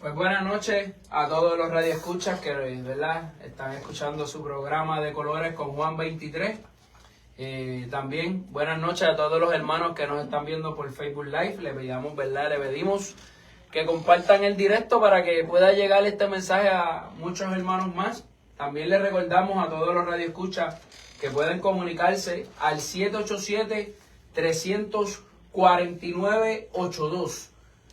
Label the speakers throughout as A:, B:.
A: Pues buenas noches a todos los radioescuchas que, ¿verdad?, están escuchando su programa de colores con Juan 23. También buenas noches a todos los hermanos que nos están viendo por Facebook Live. Le pedimos que compartan el directo para que pueda llegar este mensaje a muchos hermanos más. También les recordamos a todos los radioescuchas que pueden comunicarse al 787-349-82.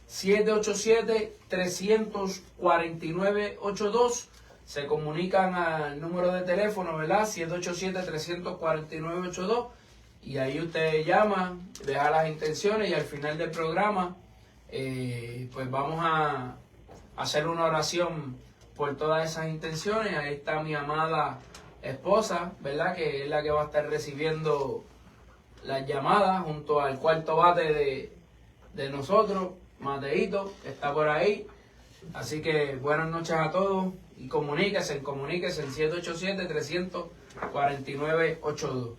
A: 787-349-82. Se comunican al número de teléfono, ¿verdad? 787-349-82. Y ahí usted llama, deja las intenciones y al final del programa, pues vamos a hacer una oración por todas esas intenciones. Ahí está mi amada esposa, ¿verdad? Que es la que va a estar recibiendo las llamadas junto al cuarto bate de nosotros, Mateito, que está por ahí. Así que buenas noches a todos y comuníquense en 787-349-82.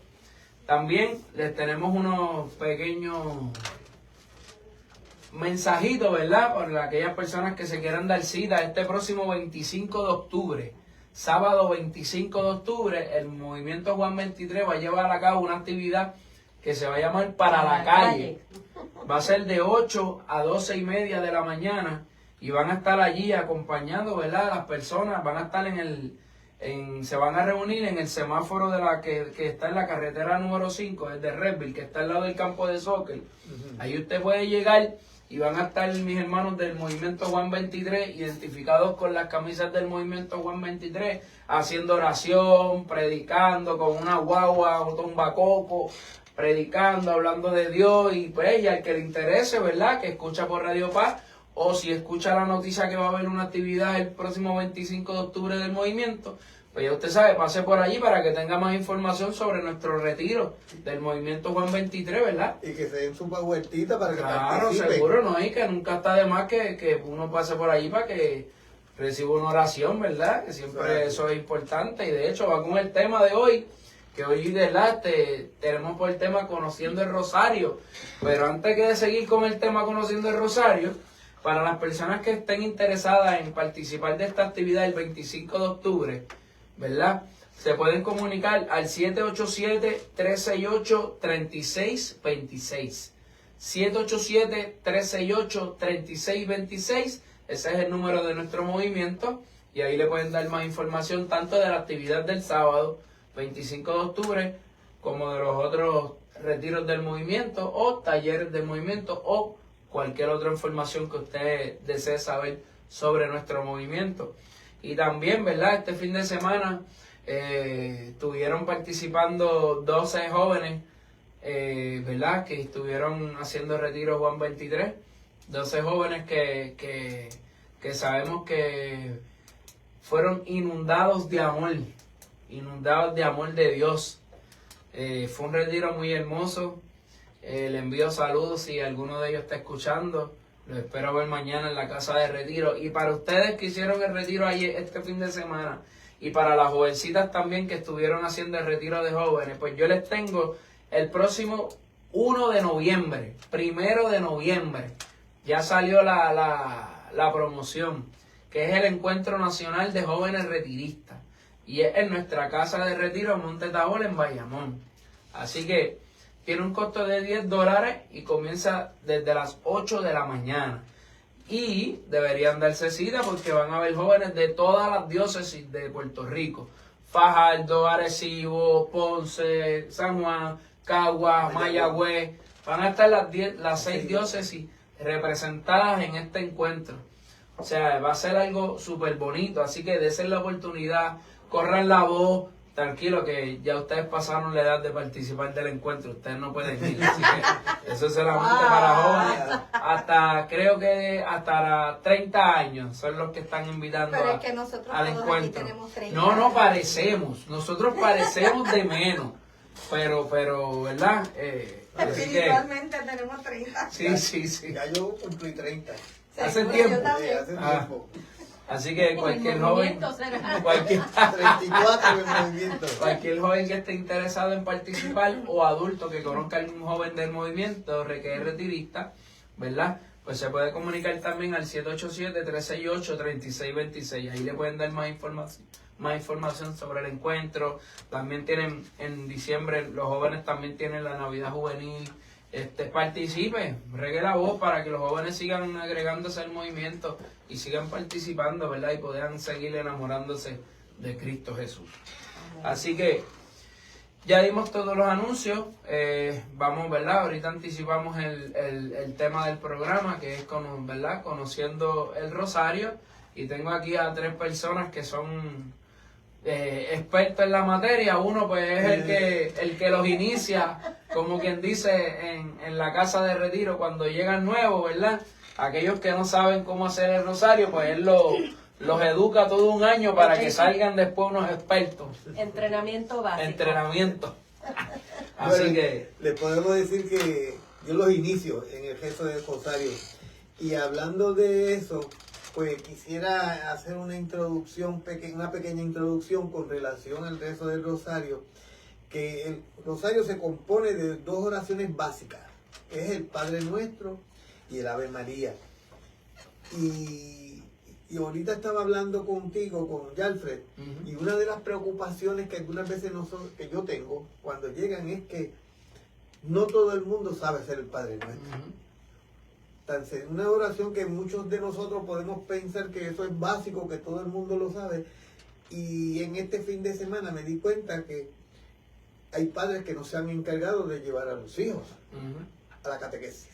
A: También les tenemos unos pequeños mensajitos, ¿verdad? Para aquellas personas que se quieran dar cita este próximo 25 de octubre. Sábado 25 de octubre, el Movimiento Juan 23 va a llevar a cabo una actividad que se va a llamar Para la Calle. Va a ser de 8 a 12 y media de la mañana y van a estar allí acompañando, ¿verdad? Las personas van a estar se van a reunir en el semáforo que está en la carretera número 5, es de Redville, que está al lado del campo de soccer. Ahí usted puede llegar y van a estar mis hermanos del Movimiento Juan 23 identificados con las camisas del Movimiento Juan 23, haciendo oración, predicando con una guagua, un tombacoco, predicando, hablando de Dios. Y pues y al que le interese, ¿verdad?, que escucha por Radio Paz, o si escucha la noticia que va a haber una actividad el próximo 25 de octubre del movimiento, pues ya usted sabe, pase por allí para que tenga más información sobre nuestro retiro del Movimiento Juan 23, ¿verdad?
B: Y que se den su vueltita para que
A: participen. Claro, seguro, ¿no? Y que nunca está de más que uno pase por allí para que reciba una oración, ¿verdad? Que siempre eso es importante. Y de hecho va con el tema de hoy, que hoy, ¿verdad?, tenemos por el tema Conociendo el Rosario. Pero antes de seguir con el tema Conociendo el Rosario, para las personas que estén interesadas en participar de esta actividad el 25 de octubre, ¿verdad?, se pueden comunicar al 787-368-3626. 787-368-3626. Ese es el número de nuestro movimiento. Y ahí le pueden dar más información tanto de la actividad del sábado 25 de octubre como de los otros retiros del movimiento o talleres del movimiento o cualquier otra información que usted desee saber sobre nuestro movimiento. Y también, ¿verdad?, este fin de semana estuvieron participando 12 jóvenes, ¿verdad?, que estuvieron haciendo retiro Juan 23. 12 jóvenes que sabemos que fueron inundados de amor de Dios. Fue un retiro muy hermoso. Le envío saludos si alguno de ellos está escuchando. Los espero ver mañana en la casa de retiro. Y para ustedes que hicieron el retiro ayer, este fin de semana, y para las jovencitas también que estuvieron haciendo el retiro de jóvenes, pues yo les tengo el próximo 1 de noviembre, 1 de noviembre. Ya salió la promoción, que es el Encuentro Nacional de Jóvenes Retiristas. Y es en nuestra casa de retiro en Monte Tabor, en Bayamón. Así que tiene un costo de $10 y comienza desde las 8 de la mañana. Y deberían darse cita porque van a haber jóvenes de todas las diócesis de Puerto Rico. Fajardo, Arecibo, Ponce, San Juan, Caguas, Mayagüez. Van a estar las 6 diócesis representadas en este encuentro. O sea, va a ser algo súper bonito. Así que dense la oportunidad, corran la voz. Tranquilo que ya ustedes pasaron la edad de participar del encuentro, ustedes no pueden ir, así que eso es solamente para jóvenes, creo que hasta 30 años son los que están invitando
C: pero es que nosotros
A: al
C: todos
A: encuentro.
C: Aquí tenemos 30
A: no parecemos, nosotros parecemos de menos, pero ¿verdad?
C: Espiritualmente tenemos 30.
A: Sí.
B: Ya yo cumplí 30.
A: Hace tiempo.
C: Yo también.
B: Hace tiempo.
A: Así que cualquier joven,
B: 34 en el movimiento.
A: Cualquier joven que esté interesado en participar o adulto que conozca a algún joven del movimiento que es retirista, ¿verdad?, pues se puede comunicar también al 787-368-3626. Ahí le pueden dar más información sobre el encuentro. También tienen en diciembre, los jóvenes también tienen la Navidad Juvenil. Participe, regue la voz para que los jóvenes sigan agregándose al movimiento y sigan participando, ¿verdad? Y puedan seguir enamorándose de Cristo Jesús. Así que ya dimos todos los anuncios. Vamos, ¿verdad? Ahorita anticipamos el tema del programa, que es ¿verdad? Conociendo el Rosario. Y tengo aquí a 3 personas que son expertos en la materia. Uno pues es el que los inicia, como quien dice en la casa de retiro cuando llegan nuevos, ¿verdad? Aquellos que no saben cómo hacer el Rosario, pues él los educa todo un año para que salgan después unos expertos.
D: Entrenamiento básico.
A: Entrenamiento. Así
B: Bueno,
A: que
B: le podemos decir que yo los inicio en el rezo del Rosario. Y hablando de eso, pues quisiera hacer una introducción, una pequeña introducción con relación al rezo del Rosario, que el Rosario se compone de 2 oraciones básicas, que es el Padre Nuestro y el Ave María. Y ahorita estaba hablando contigo, con Yalfred, y una de las preocupaciones que algunas veces que yo tengo cuando llegan es que no todo el mundo sabe hacer el Padre Nuestro. Una oración que muchos de nosotros podemos pensar que eso es básico, que todo el mundo lo sabe. Y en este fin de semana me di cuenta que hay padres que no se han encargado de llevar a los hijos a la catequesis.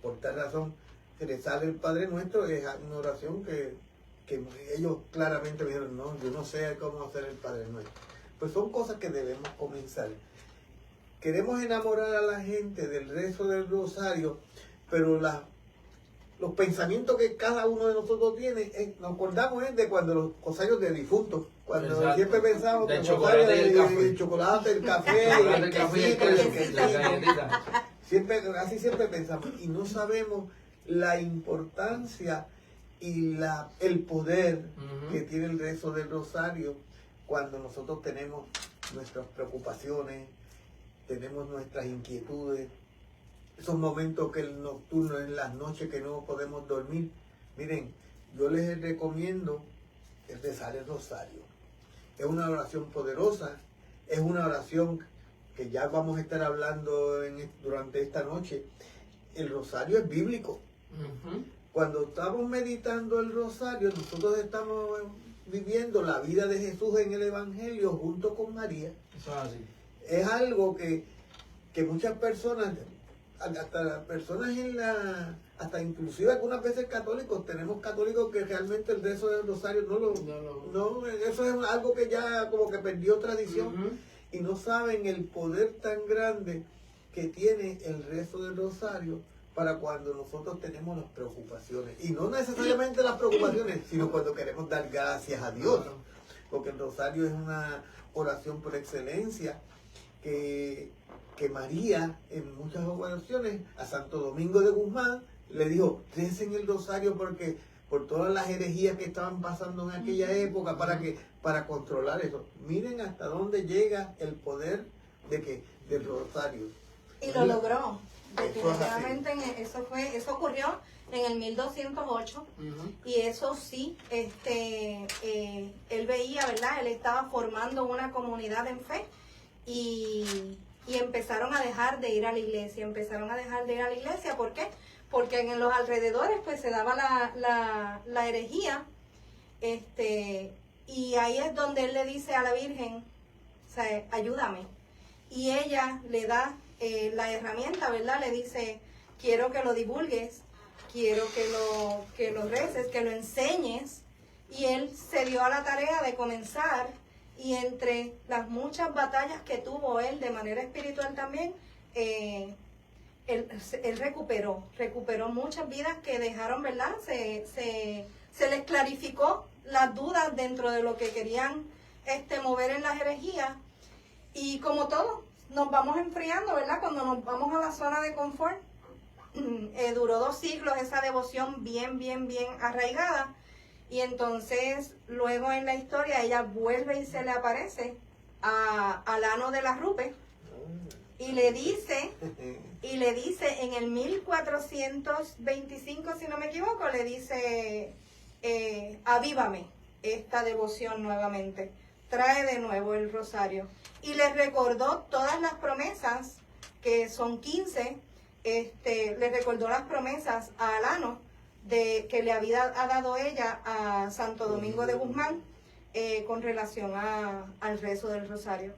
B: Por tal razón, rezar el Padre Nuestro es una oración que ellos claramente me dijeron, no, yo no sé cómo hacer el Padre Nuestro. Pues son cosas que debemos comenzar. Queremos enamorar a la gente del rezo del Rosario, pero los pensamientos que cada uno de nosotros tiene, nos acordamos de cuando los rosarios de difuntos, cuando
A: exacto,
B: siempre pensamos que
A: el chocolate y el café.
B: El chocolate, el café,
A: el café y el queso, la galletita.
B: así siempre pensamos, y no sabemos la importancia y el poder que tiene el rezo del Rosario cuando nosotros tenemos nuestras preocupaciones, tenemos nuestras inquietudes, esos momentos que el nocturno, en las noches que no podemos dormir. Miren, yo les recomiendo el rezar el Rosario. Es una oración poderosa, es una oración que ya vamos a estar hablando durante esta noche. El Rosario es bíblico. Cuando estamos meditando el Rosario, nosotros estamos viviendo la vida de Jesús en el Evangelio junto con María.
A: Eso es así.
B: Es algo que muchas personas, hasta inclusive algunas veces católicos, tenemos católicos que realmente el rezo del Rosario no, eso es algo que ya como que perdió tradición, y no saben el poder tan grande que tiene el rezo del Rosario para cuando nosotros tenemos las preocupaciones, y no necesariamente las preocupaciones, sino cuando queremos dar gracias a Dios, porque el Rosario es una oración por excelencia que María en muchas ocasiones a Santo Domingo de Guzmán le dijo, recen el Rosario porque por todas las herejías que estaban pasando en aquella época para controlar eso. Miren hasta dónde llega el poder del Rosario.
C: Y lo logró. Definitivamente eso ocurrió en el 1208 y eso sí, él veía, ¿verdad? Él estaba formando una comunidad en fe y empezaron a dejar de ir a la iglesia. ¿Por qué? Porque en los alrededores pues se daba la herejía, y ahí es donde él le dice a la Virgen, o sea, ayúdame. Y ella le da la herramienta, ¿verdad? Le dice, quiero que lo divulgues, quiero que lo reces, que lo enseñes. Y él se dio a la tarea de comenzar. Y entre las muchas batallas que tuvo él de manera espiritual también, él recuperó muchas vidas que dejaron, ¿verdad? Se les clarificó las dudas dentro de lo que querían mover en las herejías. Y como todo, nos vamos enfriando, ¿verdad? Cuando nos vamos a la zona de confort. Duró 2 siglos esa devoción bien arraigada. Y entonces, luego en la historia, ella vuelve y se le aparece a Lano de la Rupe. Y le dice en el 1425, si no me equivoco, le dice, avívame esta devoción nuevamente, trae de nuevo el rosario. Y le recordó todas las promesas, que son 15, le recordó las promesas a Alano que le había dado ella a Santo Domingo de Guzmán con relación al rezo del rosario.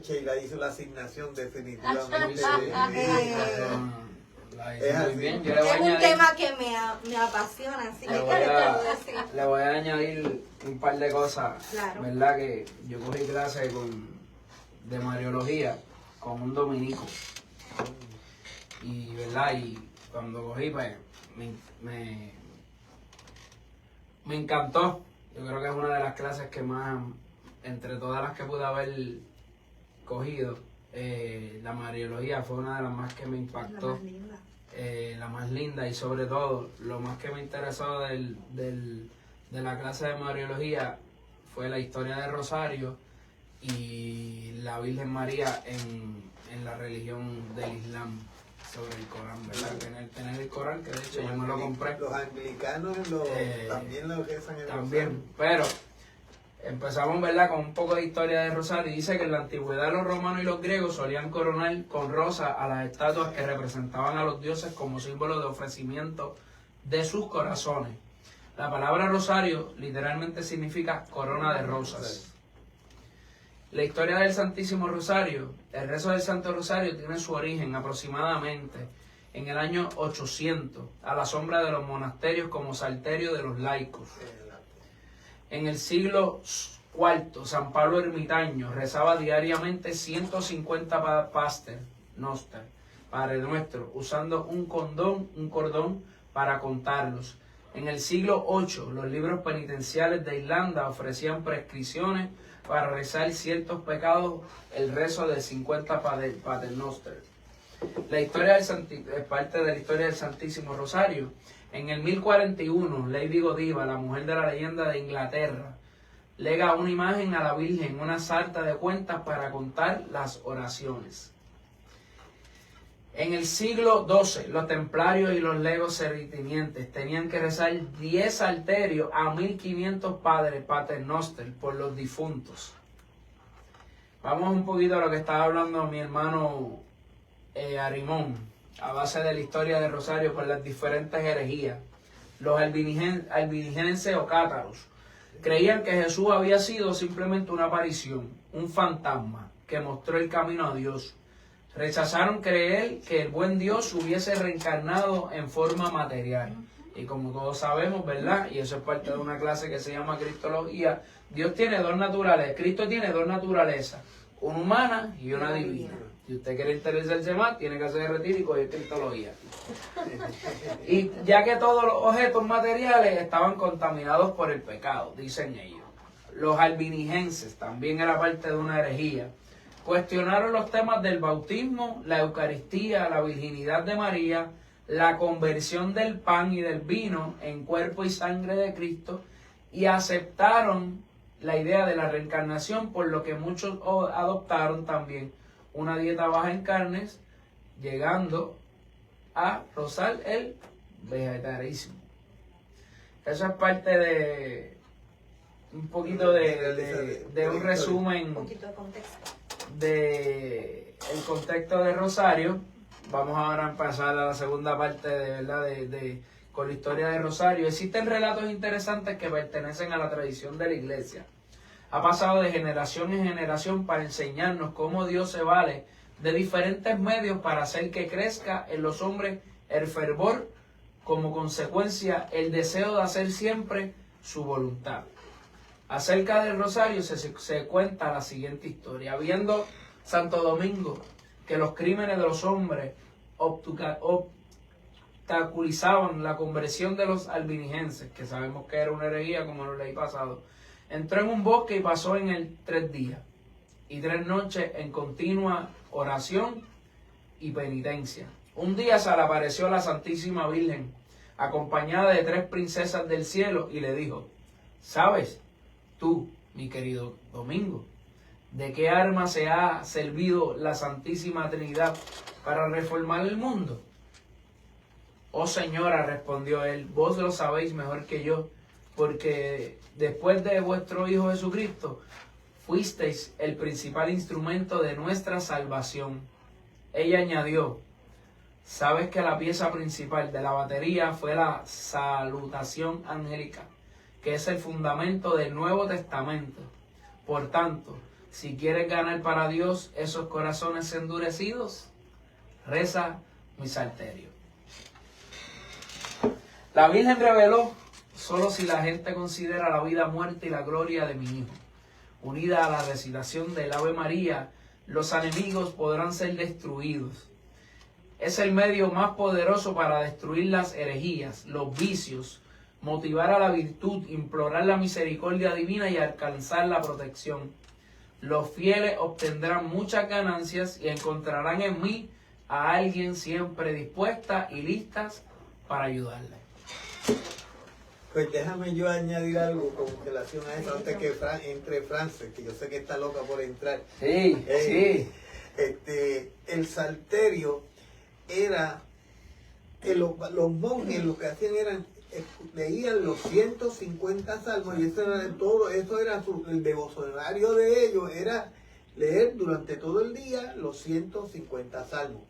B: Sheila hizo la asignación definitivamente.
A: Muy bien. Yo le voy a
C: Es un
A: añadir,
C: tema que me apasiona, así que
A: le voy a añadir un par de cosas.
C: Claro.
A: ¿Verdad? Que yo cogí clase de Mariología con un dominico. Y, ¿verdad? Y cuando cogí, pues, me encantó. Yo creo que es una de las clases que más, entre todas las que pude haber cogido, la Mariología fue una de las más que me impactó.
C: La más linda.
A: La más linda, y sobre todo lo más que me interesó de la clase de Mariología fue la historia de Rosario y la Virgen María en la religión del Islam, sobre el Corán, ¿verdad? Tener el Corán, que de hecho yo me lo compré.
B: Los anglicanos también lo rezan en el
A: También,
B: rosario.
A: pero empezamos, ¿verdad?, con un poco de historia de Rosario. Y dice que en la antigüedad los romanos y los griegos solían coronar con rosa a las estatuas que representaban a los dioses como símbolo de ofrecimiento de sus corazones. La palabra rosario literalmente significa corona de rosas. La historia del Santísimo Rosario, el rezo del Santo Rosario, tiene su origen aproximadamente en el año 800, a la sombra de los monasterios como salterio de los laicos. En el siglo IV, San Pablo Ermitaño rezaba diariamente 150 Pater Noster, Padre Nuestro, usando un cordón para contarlos. En el siglo VIII, los libros penitenciales de Irlanda ofrecían prescripciones para rezar ciertos pecados, el rezo de 50 Pater Noster. La historia es parte de la historia del Santísimo Rosario. En el 1041, Lady Godiva, la mujer de la leyenda de Inglaterra, lega una imagen a la Virgen, una sarta de cuentas para contar las oraciones. En el siglo XII, los templarios y los legos serritinientes tenían que rezar 10 salterios a 1500 padres Pater Noster por los difuntos. Vamos un poquito a lo que estaba hablando mi hermano Arimón, a base de la historia de Rosario por las diferentes herejías. Los albinigenses o cátaros creían que Jesús había sido simplemente una aparición, un fantasma que mostró el camino a Dios. Rechazaron creer que el buen Dios hubiese reencarnado en forma material. Y como todos sabemos, ¿verdad? Y eso es parte de una clase que se llama Cristología. Dios tiene dos naturalezas. Cristo tiene dos naturalezas, una humana y una divina. Si usted quiere interesarse más, tiene que hacer retiro y coger Cristología. Y ya que todos los objetos materiales estaban contaminados por el pecado, dicen ellos. Los albinigenses, también era parte de una herejía, cuestionaron los temas del bautismo, la Eucaristía, la virginidad de María, la conversión del pan y del vino en cuerpo y sangre de Cristo, y aceptaron la idea de la reencarnación, por lo que muchos adoptaron también una dieta baja en carnes, llegando a rozar el vegetarismo. Eso es parte de un poquito de un resumen,
C: Un poquito de contexto.
A: de el contexto de Rosario. Vamos ahora a pasar a la segunda parte con la historia de Rosario. Existen relatos interesantes que pertenecen a la tradición de la iglesia. Ha pasado de generación en generación para enseñarnos cómo Dios se vale de diferentes medios para hacer que crezca en los hombres el fervor, como consecuencia el deseo de hacer siempre su voluntad. Acerca del Rosario se cuenta la siguiente historia. Viendo Santo Domingo que los crímenes de los hombres obstaculizaban la conversión de los albinigenses, que sabemos que era una herejía como lo leí pasado, entró en un bosque y pasó en él 3 días y 3 noches en continua oración y penitencia. Un día se le apareció la Santísima Virgen, acompañada de 3 princesas del cielo, y le dijo: ¿sabes tú, mi querido Domingo, ¿De qué arma se ha servido la Santísima Trinidad para reformar el mundo? Oh Señora, respondió él, vos lo sabéis mejor que yo, porque después de vuestro Hijo Jesucristo, fuisteis el principal instrumento de nuestra salvación. Ella añadió, sabes que la pieza principal de la batería fue la salutación angélica, que es el fundamento del Nuevo Testamento. Por tanto, si quieres ganar para Dios esos corazones endurecidos, reza mi salterio. La Virgen reveló, solo si la gente considera la vida, muerte y la gloria de mi Hijo, unida a la recitación del Ave María, los enemigos podrán ser destruidos. Es el medio más poderoso para destruir las herejías, los vicios, motivar a la virtud, implorar la misericordia divina y alcanzar la protección. Los fieles obtendrán muchas ganancias y encontrarán en mí a alguien siempre dispuesta y listas para ayudarle.
B: Pues déjame yo añadir algo con relación a eso antes que entre Frances, que yo sé que está loca por entrar.
A: Sí, sí.
B: El salterio era que los monjes lo que hacían eran leían los 150 salmos y eso era todo, eso era el devocionario de ellos, era leer durante todo el día los 150 salmos.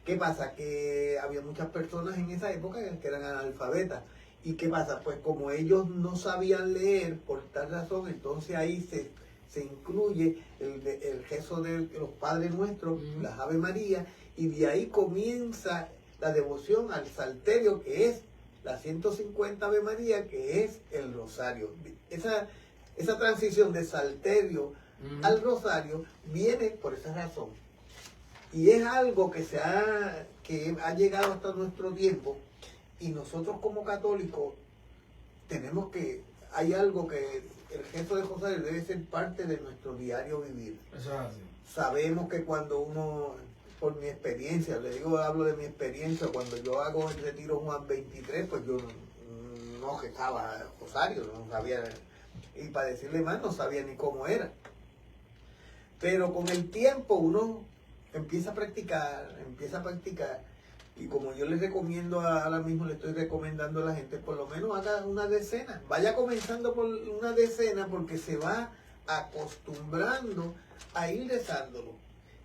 B: ¿Qué pasa? Que había muchas personas en esa época que eran analfabetas. ¿Y qué pasa? Pues como ellos no sabían leer, por tal razón, entonces ahí se incluye el rezo de los Padres Nuestros, las Ave María, y de ahí comienza la devoción al salterio, que es la 150 Ave María, que es el rosario. Esa transición de salterio al rosario viene por esa razón. Y es algo que ha llegado hasta nuestro tiempo, y nosotros como católicos hay algo que el rezo de rosario debe ser parte de nuestro diario vivir.
A: Eso es así.
B: Sabemos que cuando uno, por mi experiencia, hablo de mi experiencia, cuando yo hago el retiro Juan 23, pues yo no rezaba rosario, no sabía, y para decirle más, no sabía ni cómo era. Pero con el tiempo uno empieza a practicar, y como yo les recomiendo, ahora mismo le estoy recomendando a la gente, por lo menos haga una decena, vaya comenzando por una decena, porque se va acostumbrando a ir rezándolo.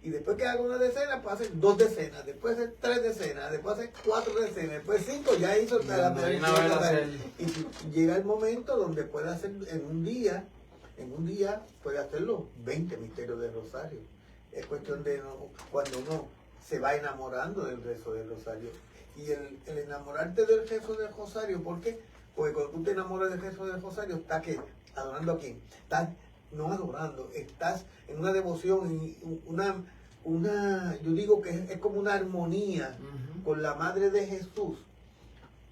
B: Y después que haga una decena, pues hacer 2 decenas, después hacer 3 decenas, después hacer 4 decenas, después 5, ya hizo la primera. Y llega el momento donde puede hacer en un día puede hacer los 20 misterios del rosario. Es cuestión de cuando uno se va enamorando del rezo del rosario. Y el enamorarte del rezo del rosario, ¿por qué? Porque cuando tú te enamoras del rezo del rosario, ¿estás qué? ¿Adorando a quién? Estás no adorando, estás en una devoción, y yo digo que es como una armonía con la Madre de Jesús,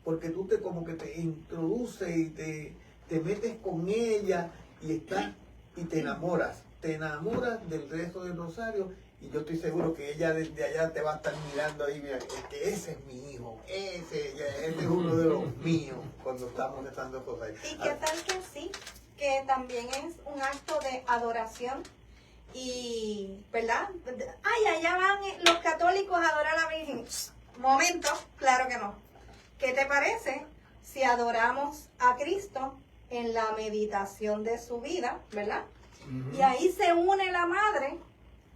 B: porque tú como que te introduces y te metes con ella y te enamoras del rezo del rosario. Y yo estoy seguro que ella desde allá te va a estar mirando ahí, mira, que ese es mi hijo, ese es uno de los míos, cuando estamos rezando el rosario.
C: ¿Y qué tal que sí? Que también es un acto de adoración y, ¿verdad? Ay, allá van los católicos a adorar a la Virgen. Momento, claro que no. ¿Qué te parece si adoramos a Cristo en la meditación de su vida, ¿verdad? Y ahí se une la Madre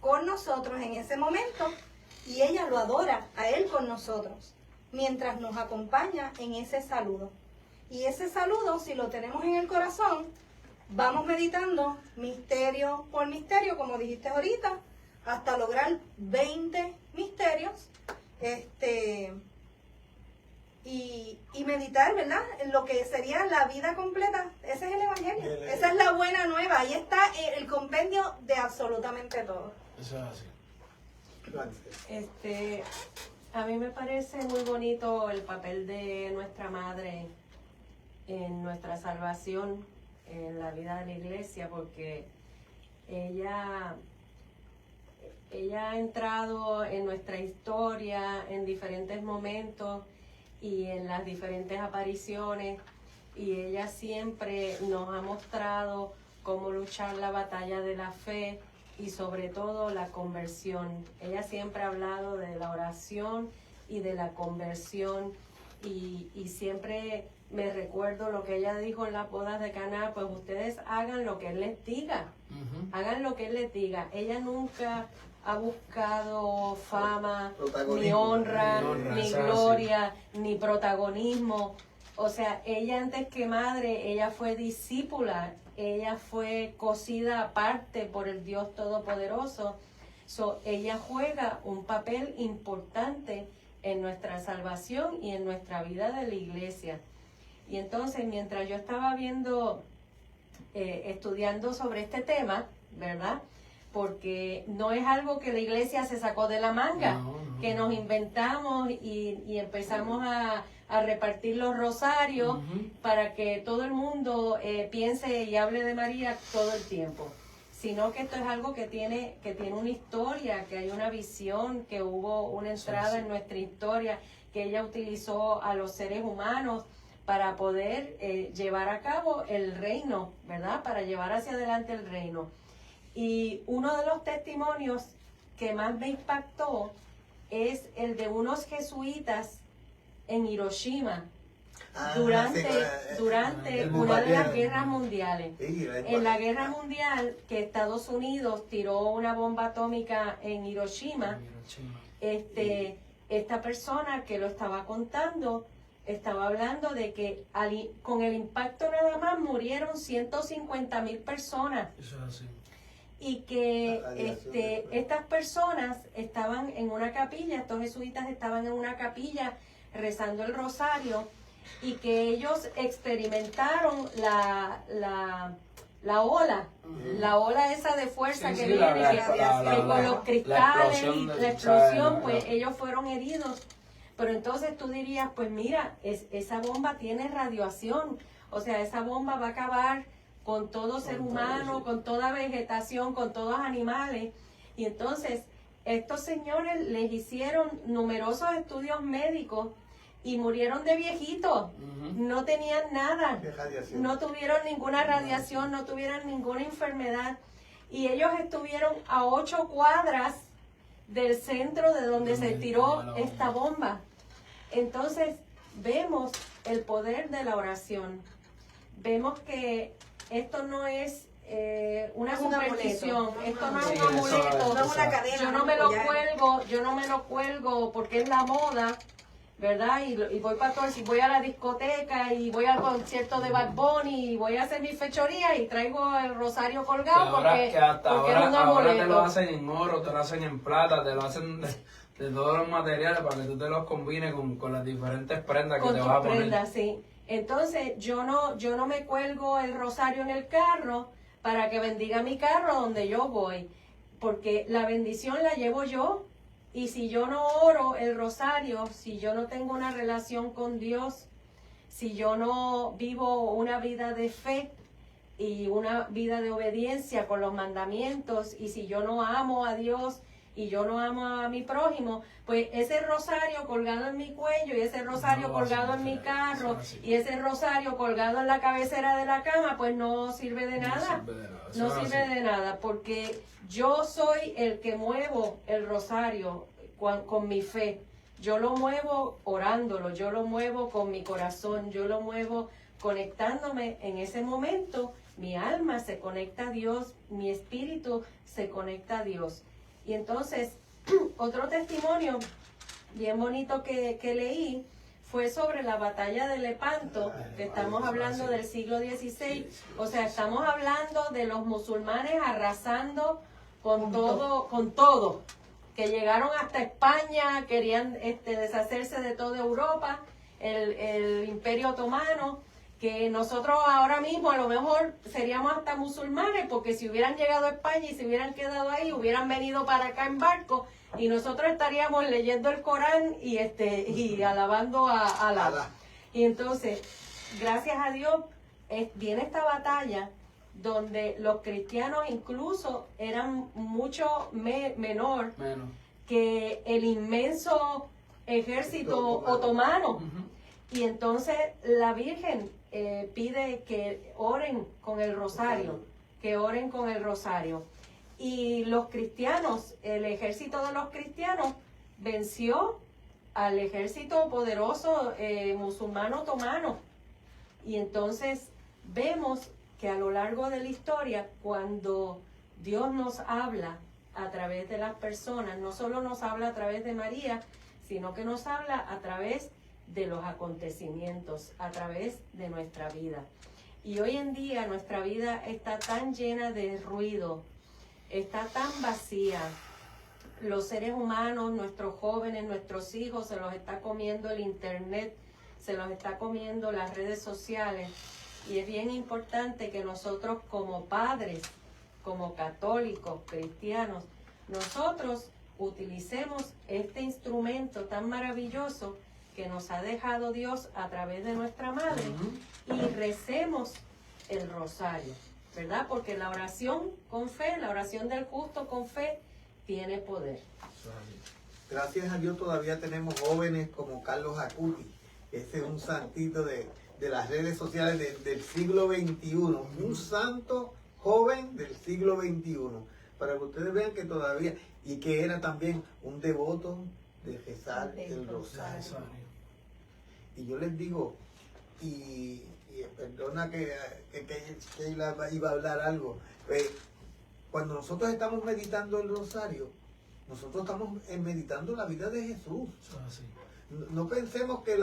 C: con nosotros en ese momento y ella lo adora a Él con nosotros, mientras nos acompaña en ese saludo. Y ese saludo, si lo tenemos en el corazón, vamos meditando misterio por misterio, como dijiste ahorita, hasta lograr 20 misterios, y meditar, ¿verdad?, en lo que sería la vida completa. Ese es el Evangelio, esa es la buena nueva, ahí está el compendio de absolutamente todo.
A: Eso es así.
D: A mí me parece muy bonito el papel de nuestra Madre en nuestra salvación, en la vida de la iglesia, porque ella ha entrado en nuestra historia en diferentes momentos y en las diferentes apariciones, y ella siempre nos ha mostrado cómo luchar la batalla de la fe y sobre todo la conversión. Ella siempre ha hablado de la oración y de la conversión y siempre me recuerdo lo que ella dijo en las bodas de Caná, pues ustedes hagan lo que Él les diga, hagan lo que Él les diga. Ella nunca ha buscado fama, ni honra, ni gloria, ni protagonismo. O sea, ella antes que madre, ella fue discípula, ella fue cocida aparte por el Dios Todopoderoso. Ella juega un papel importante en nuestra salvación y en nuestra vida de la iglesia. Y entonces, mientras yo estaba estudiando sobre este tema, ¿verdad? Porque no es algo que la iglesia se sacó de la manga, que nos inventamos y empezamos a repartir los rosarios para que todo el mundo piense y hable de María todo el tiempo, sino que esto es algo que tiene una historia, que hay una visión, que hubo una entrada en nuestra historia, que ella utilizó a los seres humanos para poder llevar a cabo el reino, ¿verdad? Para llevar hacia adelante el reino. Y uno de los testimonios que más me impactó es el de unos jesuitas en Hiroshima durante una de las guerras mundiales. En la guerra mundial que Estados Unidos tiró una bomba atómica en Hiroshima, esta persona que lo estaba contando estaba hablando de que con el impacto nada más murieron 150,000 personas.
A: Eso es así.
D: Y que estas personas estaban en una capilla, estos jesuitas estaban en una capilla rezando el rosario, y que ellos experimentaron la ola, la ola esa de fuerza que viene, que con los cristales y la explosión, pues ellos fueron heridos. Pero entonces tú dirías, pues mira, esa bomba tiene radiación, o sea, esa bomba va a acabar con todo ser humano, con toda vegetación, con todos animales. Y entonces estos señores les hicieron numerosos estudios médicos y murieron de viejitos. No tenían nada, no tuvieron ninguna radiación, no tuvieron ninguna enfermedad. Y ellos estuvieron a 8 cuadras del centro de donde se tiró esta bomba. Entonces vemos el poder de la oración. Vemos que esto no es una superstición, esto no es un amuleto,
C: no es una cadena,
D: yo no me lo cuelgo porque es la moda, ¿verdad? Y voy para todo, si voy a la discoteca y voy al concierto de Bad Bunny y voy a hacer mi fechoría y traigo el rosario colgado porque es un amuleto.
A: Ahora te lo hacen en oro, te lo hacen en plata, te lo hacen de todos los materiales para que tú te los combines con las diferentes prendas que te vas a poner.
D: Prendas, sí. Entonces yo no me cuelgo el rosario en el carro para que bendiga mi carro donde yo voy, porque la bendición la llevo yo. Y si yo no oro el rosario, si yo no tengo una relación con Dios, si yo no vivo una vida de fe y una vida de obediencia con los mandamientos, y si yo no amo a Dios y yo no amo a mi prójimo, pues ese rosario colgado en mi cuello y ese rosario colgado en mi carro y ese rosario colgado en la cabecera de la cama, pues no sirve de nada. No sirve de nada, porque yo soy el que muevo el rosario con mi fe. Yo lo muevo orándolo, yo lo muevo con mi corazón, yo lo muevo conectándome en ese momento. Mi alma se conecta a Dios, mi espíritu se conecta a Dios. Y entonces, otro testimonio bien bonito que leí fue sobre la batalla de Lepanto, que estamos hablando del siglo XVI. O sea, estamos hablando de los musulmanes arrasando con todo, que llegaron hasta España, querían deshacerse de toda Europa, el Imperio Otomano, que nosotros ahora mismo a lo mejor seríamos hasta musulmanes, porque si hubieran llegado a España y se hubieran quedado ahí, hubieran venido para acá en barco, y nosotros estaríamos leyendo el Corán y alabando a Alá. Y entonces, gracias a Dios, viene esta batalla donde los cristianos incluso eran mucho menos que el inmenso ejército otomano. Y entonces la Virgen pide que oren con el rosario, Y los cristianos, el ejército de los cristianos venció al ejército poderoso musulmán otomano. Y entonces vemos que a lo largo de la historia, cuando Dios nos habla a través de las personas, no solo nos habla a través de María, sino que nos habla a través de los acontecimientos, a través de nuestra vida. Y hoy en día nuestra vida está tan llena de ruido, está tan vacía. Los seres humanos, nuestros jóvenes, nuestros hijos, se los está comiendo el internet, se los está comiendo las redes sociales. Y es bien importante que nosotros como padres, como católicos, cristianos, nosotros utilicemos este instrumento tan maravilloso que nos ha dejado Dios a través de nuestra madre y recemos el rosario, ¿verdad? Porque la oración con fe, la oración del justo con fe, tiene poder.
B: Gracias a Dios todavía tenemos jóvenes como Carlos Acuti. Ese es un santito de las redes sociales del siglo XXI. Un santo joven del siglo XXI. Para que ustedes vean que todavía, y que era también un devoto de rezar el rosario. Y yo les digo, y perdona que Sheila iba a hablar algo, cuando nosotros estamos meditando el rosario, nosotros estamos meditando la vida de Jesús. No pensemos que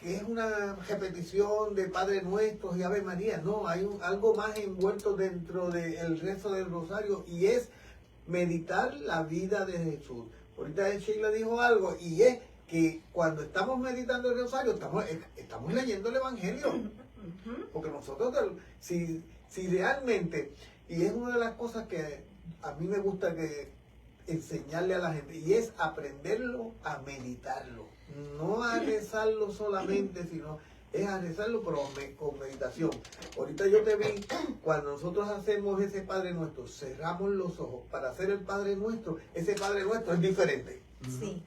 B: es una repetición de Padre Nuestro y Ave María. No, hay algo más envuelto dentro del rezo del rosario, y es meditar la vida de Jesús. Ahorita Sheila dijo algo, y es que cuando estamos meditando el rosario, estamos leyendo el Evangelio. Porque nosotros, si realmente, y es una de las cosas que a mí me gusta enseñarle a la gente, y es aprenderlo a meditarlo. No a rezarlo solamente, sino es a rezarlo pero con meditación. Ahorita yo te vi, cuando nosotros hacemos ese Padre Nuestro, cerramos los ojos para hacer el Padre Nuestro. Ese Padre Nuestro es diferente.
C: Sí.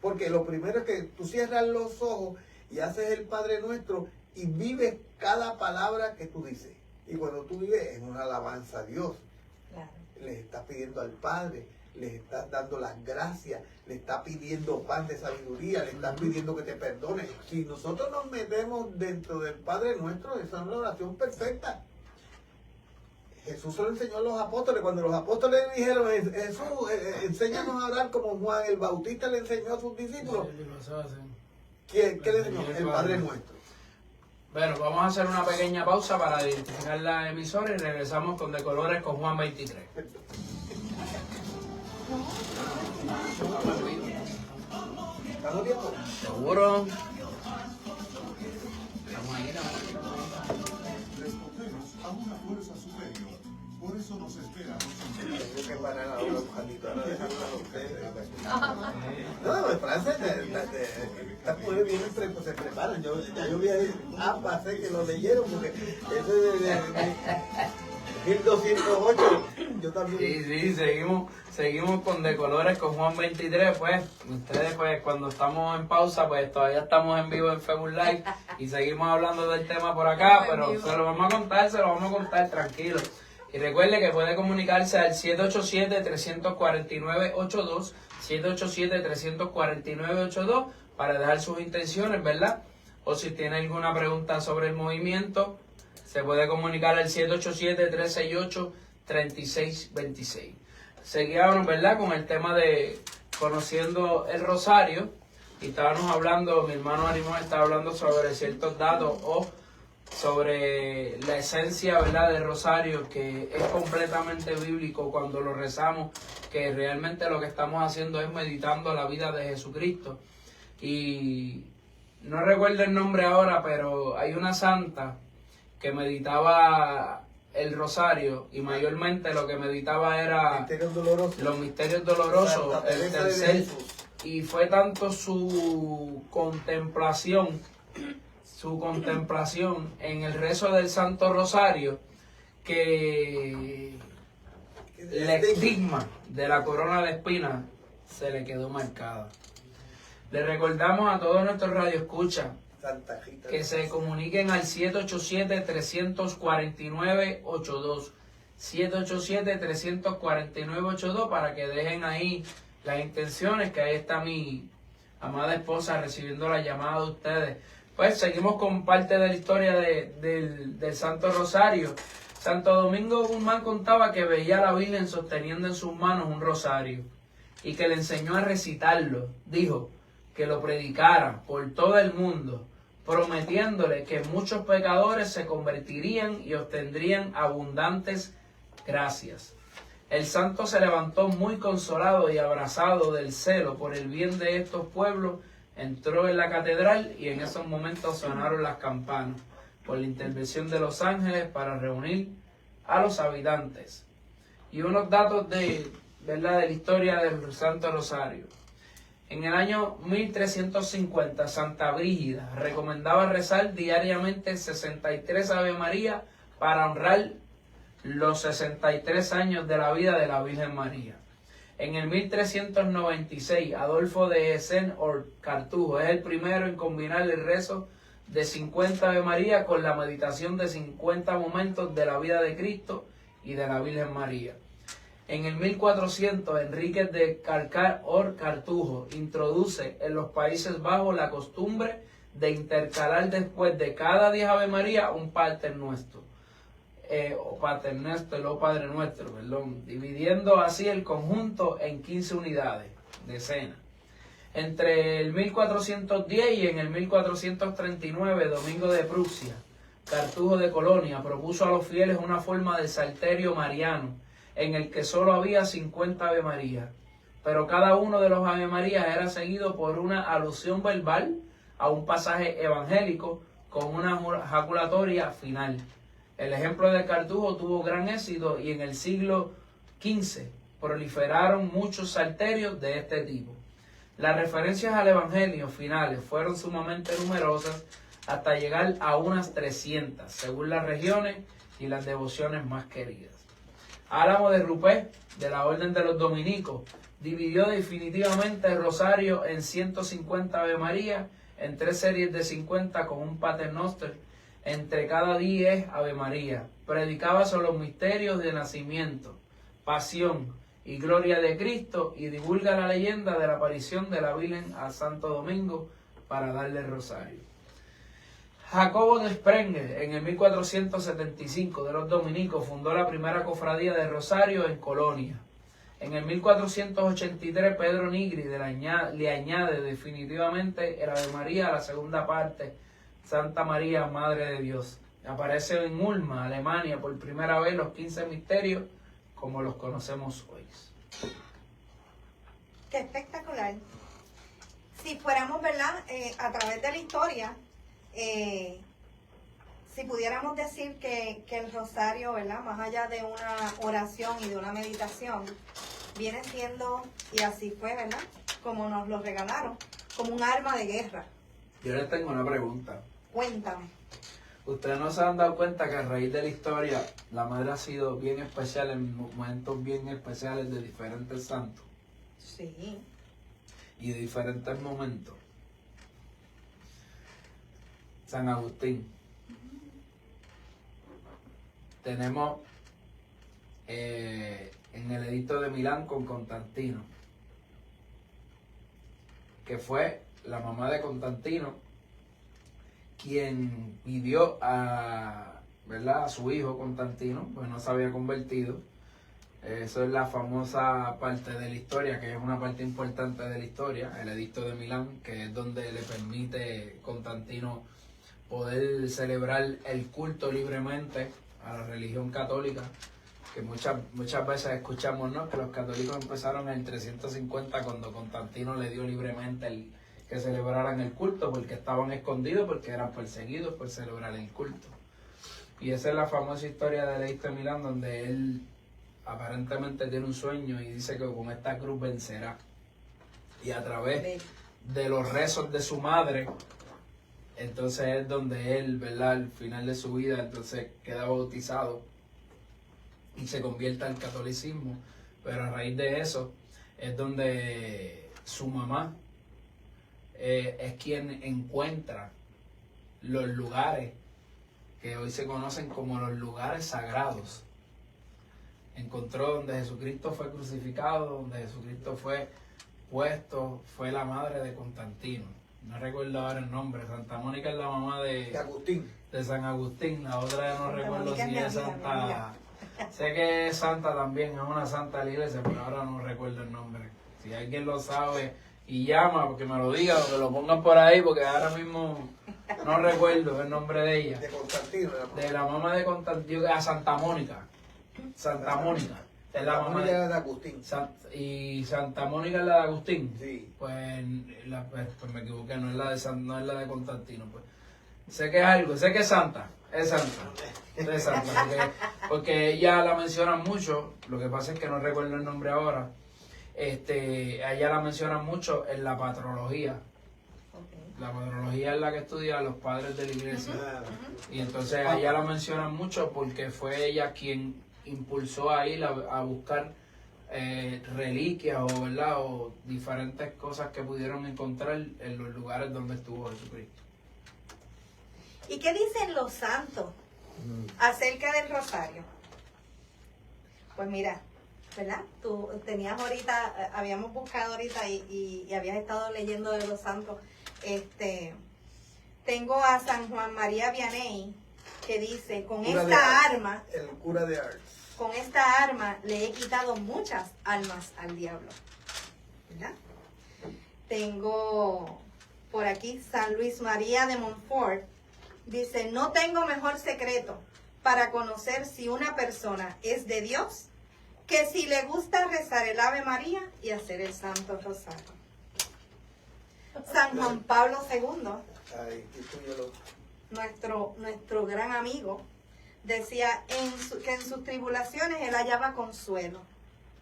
B: Porque lo primero es que tú cierras los ojos y haces el Padre Nuestro y vives cada palabra que tú dices. Y cuando tú vives en una alabanza a Dios,
C: Claro.
B: le estás pidiendo al Padre, le estás dando las gracias, le estás pidiendo pan de sabiduría, le estás pidiendo que te perdone. Si nosotros nos metemos dentro del Padre Nuestro, esa es una oración perfecta. Jesús se lo enseñó a los apóstoles. Cuando los apóstoles le dijeron, Jesús, enséñanos a orar como Juan el Bautista le enseñó a sus discípulos. ¿Qué le enseñó? El Padre Nuestro.
A: Bueno, vamos a hacer una pequeña pausa para identificar la emisora y regresamos con De Colores con Juan 23.
B: ¿Estamos bien?
A: ¿Seguro?
E: Respondemos a una fuerza superior. Por eso nos esperamos.
B: Tengo que parar ahora un ratito, ahora dejarlo a ustedes. No, en Francia estas mujeres vienen, se preparan. Yo vi ahí, pasé que lo leyeron, porque eso es de 1208. Yo también.
A: Sí, seguimos con De Colores con Juan 23, pues. Ustedes, pues, cuando estamos en pausa, pues todavía estamos en vivo en Facebook Live y seguimos hablando del tema por acá, pero se lo vamos a contar tranquilo. Y recuerde que puede comunicarse al 787-349-82, 787-349-82 para dejar sus intenciones, ¿verdad? O si tiene alguna pregunta sobre el movimiento, se puede comunicar al 787-368-3626. Seguíamos, ¿verdad?, con el tema de conociendo el rosario, y estábamos hablando, mi hermano Arimón estaba hablando sobre ciertos datos o sobre la esencia, ¿verdad?, del rosario, que es completamente bíblico cuando lo rezamos, que realmente lo que estamos haciendo es meditando la vida de Jesucristo. Y no recuerdo el nombre ahora, pero hay una santa que meditaba el rosario y mayormente lo que meditaba era los misterios dolorosos, el tercer, y fue tanto su contemplación en el rezo del Santo Rosario que el estigma de la corona de espinas se le quedó marcada. Le recordamos a todos nuestros radioescuchas que se comuniquen al 787-349-82, 787-349-82 para que dejen ahí las intenciones, que ahí está mi amada esposa recibiendo la llamada de ustedes. Pues seguimos con parte de la historia del Santo Rosario. Santo Domingo Guzmán contaba que veía a la Virgen sosteniendo en sus manos un rosario y que le enseñó a recitarlo. Dijo que lo predicara por todo el mundo, prometiéndole que muchos pecadores se convertirían y obtendrían abundantes gracias. El santo se levantó muy consolado y abrazado del celo por el bien de estos pueblos, entró en la catedral y en esos momentos sonaron las campanas por la intervención de los ángeles para reunir a los habitantes. Y unos datos de la historia del Santo Rosario. En el año 1350, Santa Brígida recomendaba rezar diariamente 63 Ave María para honrar los 63 años de la vida de la Virgen María. En el 1396, Adolfo de Hesen-Cartujo es el primero en combinar el rezo de 50 Ave María con la meditación de 50 momentos de la vida de Cristo y de la Virgen María. En el 1400, Enrique de Cartujo introduce en los Países Bajos la costumbre de intercalar después de cada 10 Ave María un Pater Nuestro. Padre Nuestro, dividiendo así el conjunto en 15 unidades, decenas. Entre el 1410 y en el 1439, Domingo de Prusia, Cartujo de Colonia, propuso a los fieles una forma de salterio mariano, en el que solo había 50 Ave María, pero cada uno de los Ave María era seguido por una alusión verbal a un pasaje evangélico con una jaculatoria final. El ejemplo de Cartujo tuvo gran éxito y en el siglo XV proliferaron muchos salterios de este tipo. Las referencias al Evangelio finales fueron sumamente numerosas hasta llegar a unas 300, según las regiones y las devociones más queridas. Álamo de Rupé, de la Orden de los Dominicos, dividió definitivamente el rosario en 150 Ave María, en 3 series de 50 con un Pater Noster, entre cada 10 Ave María. Predicaba sobre los misterios de nacimiento, pasión y gloria de Cristo y divulga la leyenda de la aparición de la Virgen a Santo Domingo para darle el rosario. Jacobo de Sprenger, en el 1475, de los dominicos, fundó la primera cofradía de Rosario en Colonia. En el 1483, Pedro Nigri le añade definitivamente el Ave María a la segunda parte, Santa María, Madre de Dios. Aparece en Ulma, Alemania, por primera vez los 15 misterios como los conocemos hoy.
C: Qué espectacular. Si fuéramos, ¿verdad? A través de la historia, si pudiéramos decir que el rosario, ¿verdad? Más allá de una oración y de una meditación, viene siendo, y así fue, ¿verdad? Como nos lo regalaron, como un arma de guerra.
A: Yo les tengo una pregunta.
C: Cuéntame.
A: ¿Ustedes no se han dado cuenta que a raíz de la historia la madre ha sido bien especial en momentos bien especiales de diferentes santos
C: Sí.
A: y de diferentes momentos? San Agustín. Tenemos en el edicto de Milán con Constantino, que fue la mamá de Constantino quien pidió a su hijo Constantino, pues no se había convertido. Eso es la famosa parte de la historia, que es una parte importante de la historia, el edicto de Milán, que es donde le permite Constantino poder celebrar el culto libremente a la religión católica, que muchas veces escuchamos, ¿no?, que los católicos empezaron en el 350 cuando Constantino le dio libremente que celebraran el culto, porque estaban escondidos, porque eran perseguidos por celebrar el culto. Y esa es la famosa historia del edicto de Milán, donde él aparentemente tiene un sueño y dice que con esta cruz vencerá. Y a través de los rezos de su madre, entonces es donde él, ¿verdad?, al final de su vida, entonces queda bautizado y se convierte al catolicismo. Pero a raíz de eso es donde su mamá es quien encuentra los lugares que hoy se conocen como los lugares sagrados encontró donde Jesucristo fue crucificado, donde Jesucristo fue puesto, fue la madre de Constantino. No recuerdo ahora el nombre. Santa Mónica es la mamá
B: De Agustín.
A: de San Agustín. La otra no
C: Santa
A: recuerdo
C: Mónica
A: si
C: es mi
A: es
C: amiga, mi
A: Santa.
C: amiga.
A: Sé que es Santa también, es una santa de la iglesia, pero ahora no recuerdo el nombre. Si alguien lo sabe y llama, porque me lo diga o que lo pongan por ahí, porque ahora mismo no recuerdo el nombre de ella.
B: De Constantino.
A: De la mamá de Constantino, a Santa Mónica. Santa Mónica. Es la mamá
B: familia de Agustín.
A: y Santa Mónica es la de Agustín.
B: Sí.
A: Pues me equivoqué, no es la de no es la de Constantino. Pues sé que es algo, sé que es Santa. Es Santa. Es Santa. Porque ella la menciona mucho. Lo que pasa es que no recuerdo el nombre ahora. Ella la menciona mucho en la patrología. La patrología es la que estudia a los padres de la iglesia.
B: Ah,
A: Y entonces ella la menciona mucho porque fue ella quien impulsó a ir a buscar reliquias o diferentes cosas que pudieron encontrar en los lugares donde estuvo Jesucristo.
C: ¿Y qué dicen los santos acerca del rosario? Pues mira, ¿verdad? Tú tenías ahorita, habíamos buscado ahorita y habías estado leyendo de los santos. Tengo a San Juan María Vianney que dice, con
B: Cura de
C: esta
B: Ars.
C: arma,
B: El cura de Ars.
C: con esta arma le he quitado muchas almas al diablo. ¿Verdad? Tengo por aquí San Luis María de Montfort. Dice, no tengo mejor secreto para conocer si una persona es de Dios que si le gusta rezar el Ave María y hacer el Santo Rosario. San Juan Pablo II,
B: Ay,
C: nuestro gran amigo, decía que en sus tribulaciones él hallaba consuelo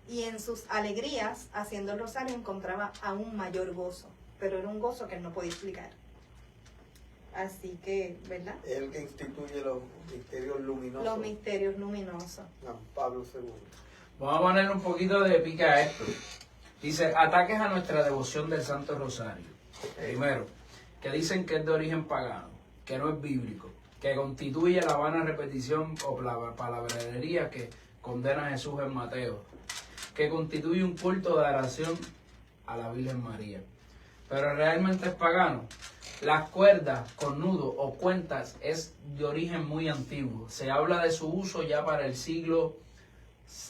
C: y en sus alegrías, haciendo el rosario, encontraba aún mayor gozo, pero era un gozo que él no podía explicar. Así que, ¿verdad?
B: El que instituye los misterios luminosos.
C: Los misterios luminosos.
B: San Pablo II.
A: Vamos a ponerle un poquito de pique a esto. Dice, ataques a nuestra devoción del Santo Rosario. Primero, que dicen que es de origen pagano, que no es bíblico, que constituye la vana repetición o palabrería que condena a Jesús en Mateo, que constituye un culto de adoración a la Virgen María. Pero realmente es pagano. Las cuerdas con nudo o cuentas es de origen muy antiguo. Se habla de su uso ya para el siglo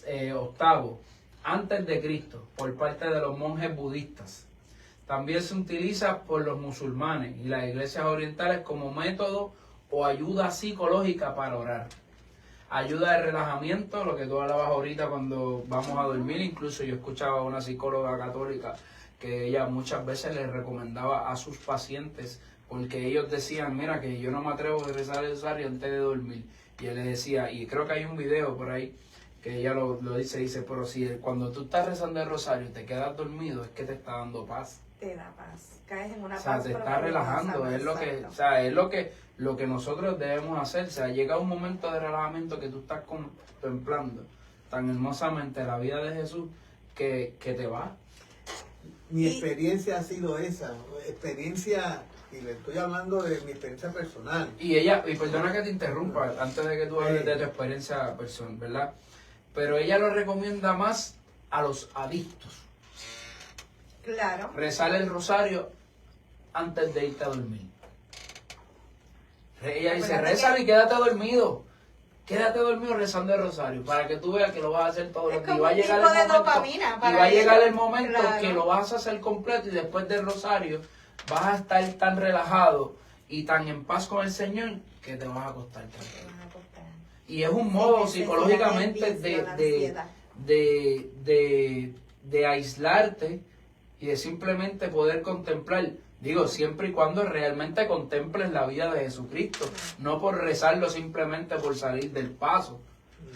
A: VIII, antes de Cristo, por parte de los monjes budistas. También se utiliza por los musulmanes y las iglesias orientales como método o ayuda psicológica para orar. Ayuda de relajamiento, lo que tú hablabas ahorita cuando vamos a dormir. Incluso yo escuchaba a una psicóloga católica que ella muchas veces les recomendaba a sus pacientes, porque ellos decían, mira, que yo no me atrevo a rezar el rosario antes de dormir. Y él les decía, y creo que hay un video por ahí que ella lo dice, pero si cuando tú estás rezando el rosario y te quedas dormido, es que te está dando paz.
C: Te da paz. Caes en una
A: O sea,
C: paz.
A: te está relajando, es lo que,
C: exacto.
A: o sea, es lo que nosotros debemos hacer. O sea, llega un momento de relajamiento que tú estás contemplando tan hermosamente la vida de Jesús que te va.
B: Mi experiencia ha sido esa, experiencia, y le estoy hablando de mi experiencia personal.
A: Y perdona que te interrumpa, antes de que tú hables de tu experiencia personal, ¿verdad? Pero ella lo recomienda más a los adictos.
C: Claro.
A: Rezar el rosario antes de irte a dormir. Ella dice,
C: Acuérdate
A: rézalo
C: que-
A: y quédate dormido. Quédate dormido rezando el rosario para que tú veas que lo vas a hacer todo
C: Es
A: los días. Y
C: como
A: va a
C: un
A: llegar
C: tipo
A: el
C: de
A: momento,
C: dopamina
A: y
C: para
A: va a llegar
C: ellos.
A: el momento
C: Claro.
A: que lo vas a hacer completo y después del rosario vas a estar tan relajado y tan en paz con el Señor que te vas a acostar
C: Te
A: tranquilo.
C: vas a acostar.
A: Y es un
C: Sin
A: modo
C: necesidad
A: psicológicamente
C: del vicio, la ansiedad.
A: de aislarte y de simplemente poder contemplar, digo, siempre y cuando realmente contemples la vida de Jesucristo, no por rezarlo simplemente por salir del paso,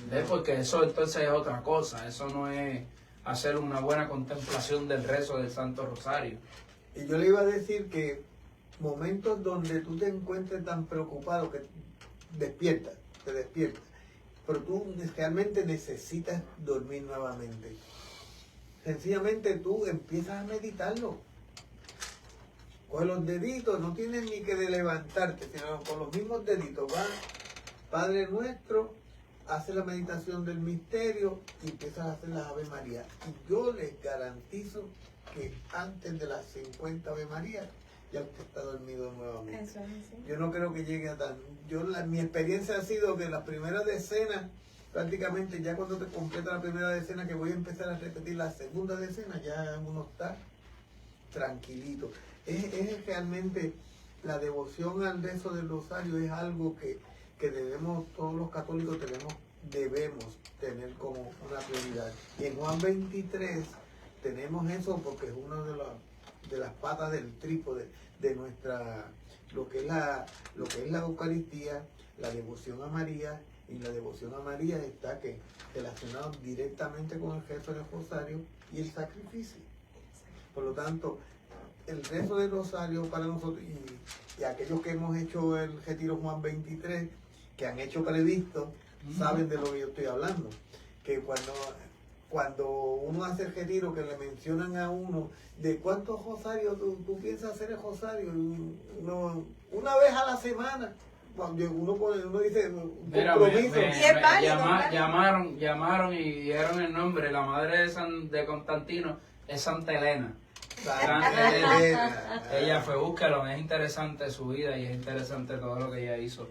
A: ¿ves? Porque eso entonces es otra cosa, eso no es hacer una buena contemplación del rezo del Santo Rosario.
B: Y yo le iba a decir que momentos donde tú te encuentres tan preocupado que te despiertas, pero tú realmente necesitas dormir nuevamente. Sencillamente tú empiezas a meditarlo. Con los deditos, no tienes ni que de levantarte, sino con los mismos deditos. Va, Padre nuestro, haces la meditación del misterio y empiezas a hacer las Ave María. Y yo les garantizo que antes de las 50 Ave María ya usted está dormido nuevamente.
C: Eso es así.
B: Yo no creo que llegue a tan... mi experiencia ha sido que la primera decena, prácticamente ya cuando te completa la primera decena, que voy a empezar a repetir la segunda decena, ya uno está tranquilito. Es realmente la devoción al rezo del rosario, es algo que debemos, todos los católicos debemos tener como una prioridad. Y en Juan 23 tenemos eso porque es una de las patas del trípode de nuestra, lo que es la Eucaristía, la devoción a María, y la devoción a María está relacionado directamente con el rezo del rosario y el sacrificio. Por lo tanto, el rezo del rosario para nosotros y aquellos que hemos hecho el retiro Juan 23, que han hecho previsto, saben de lo que yo estoy hablando. Que cuando uno hace el retiro, que le mencionan a uno de cuántos rosarios tú piensas hacer el rosario, una vez a la semana. Uno dice compromiso.
C: Y es válido,
A: llamaron y dieron el nombre. La madre de Constantino es Santa Elena. Santa Elena. Ella fue, búscalo, es interesante su vida y es interesante todo lo que ella hizo